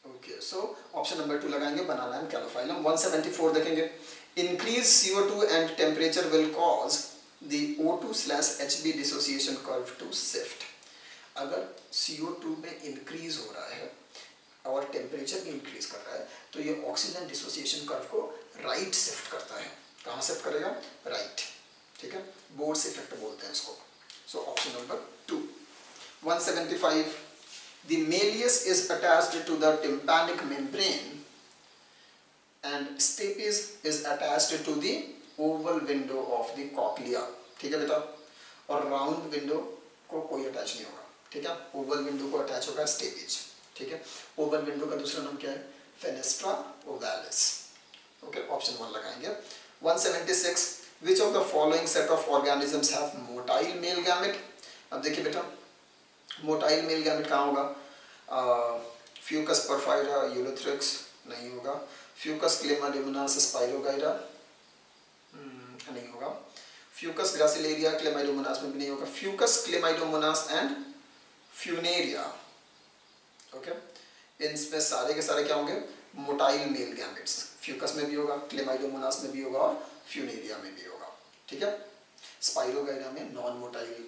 okay, so option number 2 लगाएंगे, बनाना एंड कैलोफाइलम। 174 देखेंगे, increase CO2 and temperature will cause the O2/HB dissociation curve to shift. अगर CO2 में इंक्रीज हो रहा है और टेम्परेचर भी इंक्रीज कर रहा है तो ये ऑक्सीजन डिसोसिएशन कर्व को राइट शिफ्ट करता है। कहाँ शिफ्ट करेगा? राइट, ठीक है, बोर्स इफेक्ट बोलते हैं इसको। सो option number 2। 175, the malleus is attached to the tympanic membrane and stapes is attached to the oval window of the cochlea, ठीक है बेटा, और राउंड विंडो को कोई अटैच नहीं होगा, ठीक है, ओवल विंडो को अटैच होगा स्टेपेज, ठीक है। ओवल विंडो का दूसरा नाम क्या है? फेनेस्ट्रा ओवालिस, ओके, ऑप्शन 1 लगाएंगे। 176, which of the following set of organisms have motile male gamete? अब देखिए बेटा मोटाइल मेल गैमेट कहाँ होगा? फ्यूकस परफाइरा यूलोथ्रिक्स नहीं होगा, फ्यूकस क्लेमाइडोमोनास स्पाइरोगाइरा नहीं होगा, फ्यूकस ग्रासिलेरिया क्लेमाइडोमोनास में भी नहीं होगा, Fucus Chlamydomonas and Funaria, okay, इनमें सारे के सारे क्या होंगे? Motile male gametes. फ्यूकस में भी होगा, क्लेमाइडोमोनास में भी होगा और फ्यूनेरिया में भी होगा, ठीक है। स्पाइरोगाइरा में नॉन मोटाइल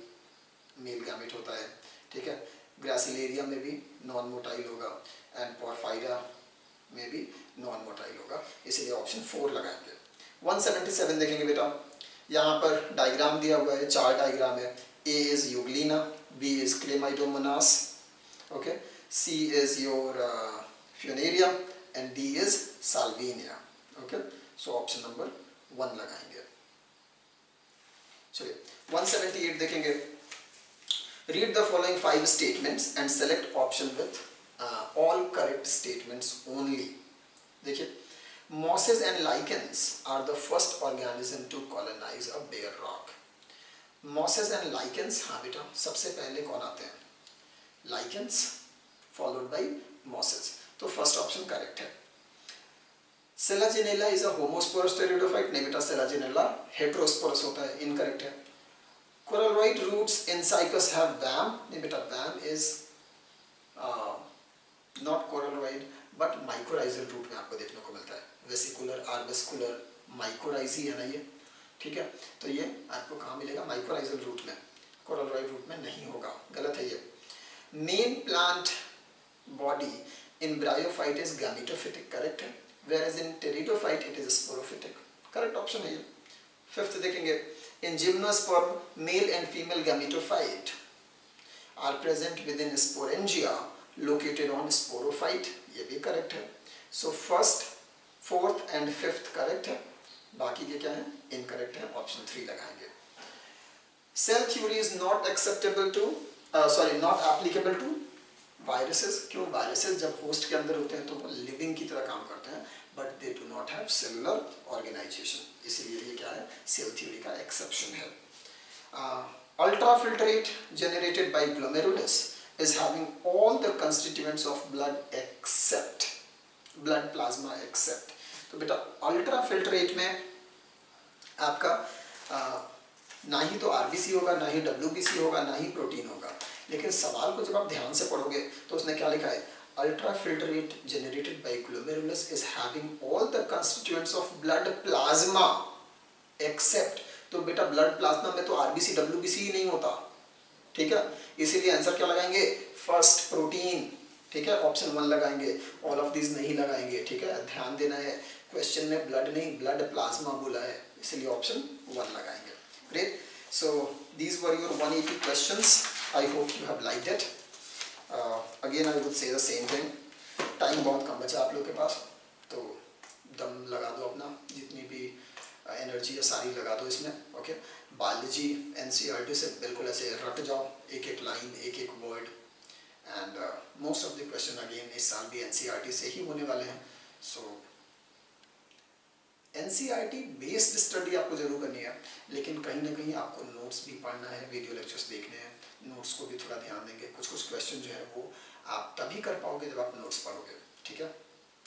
मेल गैमेट होता है, ठीक है, ग्रासिलेरिया में भी नॉन मोटाइल होगा एंड पोरफायरा में भी नॉन मोटाइल होगा, इसलिए ऑप्शन 4 लगाएंगे। 177 देखेंगे बेटा, यहाँ पर डायग्राम दिया हुआ है, 4 डायग्राम है। A is Euglena, B is Chlamydomonas, okay, C is your Funaria and D is Salvinia, okay, so option number 1 लगाएंगे। चलिए 178 देखेंगे, read the following 5 statements and select option with all correct statements only। देखिए, mosses and lichens are the first organism to colonize a bare rock। mosses and lichens, हाँ बेटा, सबसे पहले कौन आते हैं? lichens followed by mosses, तो first option correct है। Selaginella is a homosporous pteridophyte, नहीं बेटा, सेलाजिनेला हेटेरोस्पोरस होता है, इनकरेक्ट है। Coralloid roots in Cycas have VAM, नहीं बेटा, VAM is not coralloid but mycorrhizal root में आपको देखने को मिलता है, वेसिकुलर आर्बस्कुलर माइकोराइजी है ना ये, ठीक है, तो ये आपको कहाँ मिलेगा? माइकोराइजल रूट में, coralloid रूट में नहीं होगा, गलत है ये। Main plant body in bryophyte is gametophytic, correct है, whereas in pteridophyte it is sporophytic, correct option है ये। 5th देखेंगे, in gymnosperm male and female gametophyte are present within sporangia located on sporophyte, ये भी करेक्ट है। सो 1st, 4th and 5th correct है, बाकी के क्या है? इनकरेक्ट है, ऑप्शन 3 लगाएंगे। Cell theory is not acceptable to not applicable to viruses, क्यों? वायरसेस जब होस्ट के अंदर होते हैं तो वो लिविंग की तरह काम करते हैं, but they do not have cellular organisation, इसीलिए ये क्या है? सेल थ्योरी का एक्सेप्शन है। Ultrafiltrate generated by glomerulus is having all the constituents of blood except blood plasma except, तो बेटा अल्ट्राफिल्ट्रेट में आपका ना ही तो आरबीसी होगा, ना ही डब्ल्यूबीसी होगा, ना ही प्रोटीन होगा, लेकिन सवाल को जब आप ध्यान से पढ़ोगे तो उसने क्या लिखा है? Ultrafiltrate generated by glomerulus is having all the constituents of blood plasma except, तो बेटा ब्लड प्लाज्मा में तो आरबीसी डब्ल्यूबीसी ही नहीं होता, ठीक है, इसीलिए आंसर क्या लगाएंगे? फर्स्ट, प्रोटीन, ठीक है, ऑप्शन 1 लगाएंगे, ऑल ऑफ दीज नहीं लगाएंगे, ठीक है, ध्यान देना है, क्वेश्चन में ब्लड नहीं ब्लड प्लाज्मा बोला है, इसलिए ऑप्शन 1 लगाएंगे। Great, so these were your 180 questions, I hope you have liked it. Again I would say the same thing, time बहुत कम बचा आप लोग के पास, तो दम लगा दो अपना, जितनी भी एनर्जी है सारी लगा दो इसमें, ओके। बायोलॉजी एनसीईआरटी से बिल्कुल ऐसे रट जाओ, एक एक लाइन, एक एक word, and most of the question again इस साल भी एनसीईआरटी से ही होने वाले हैं, सो एनसीईआरटी बेस्ड स्टडी आपको जरूर करनी है, लेकिन कहीं ना कहीं आपको नोट्स भी पढ़ना है, वीडियो लेक्चर्स देखने हैं, नोट्स को भी थोड़ा ध्यान देंगे। कुछ कुछ क्वेश्चन जो है वो आप तभी कर पाओगे जब आप नोट्स पढ़ोगे, ठीक है।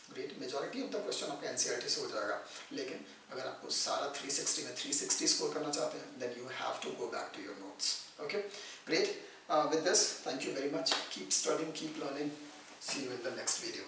Great, majority of the question आपका एनसीईआरटी से हो जाएगा, लेकिन अगर आपको सारा 360 में 360 स्कोर करना चाहते हैं, then you have to go back to your notes. Okay, great. With this, thank you very much. Keep studying, keep learning. See you in the next video.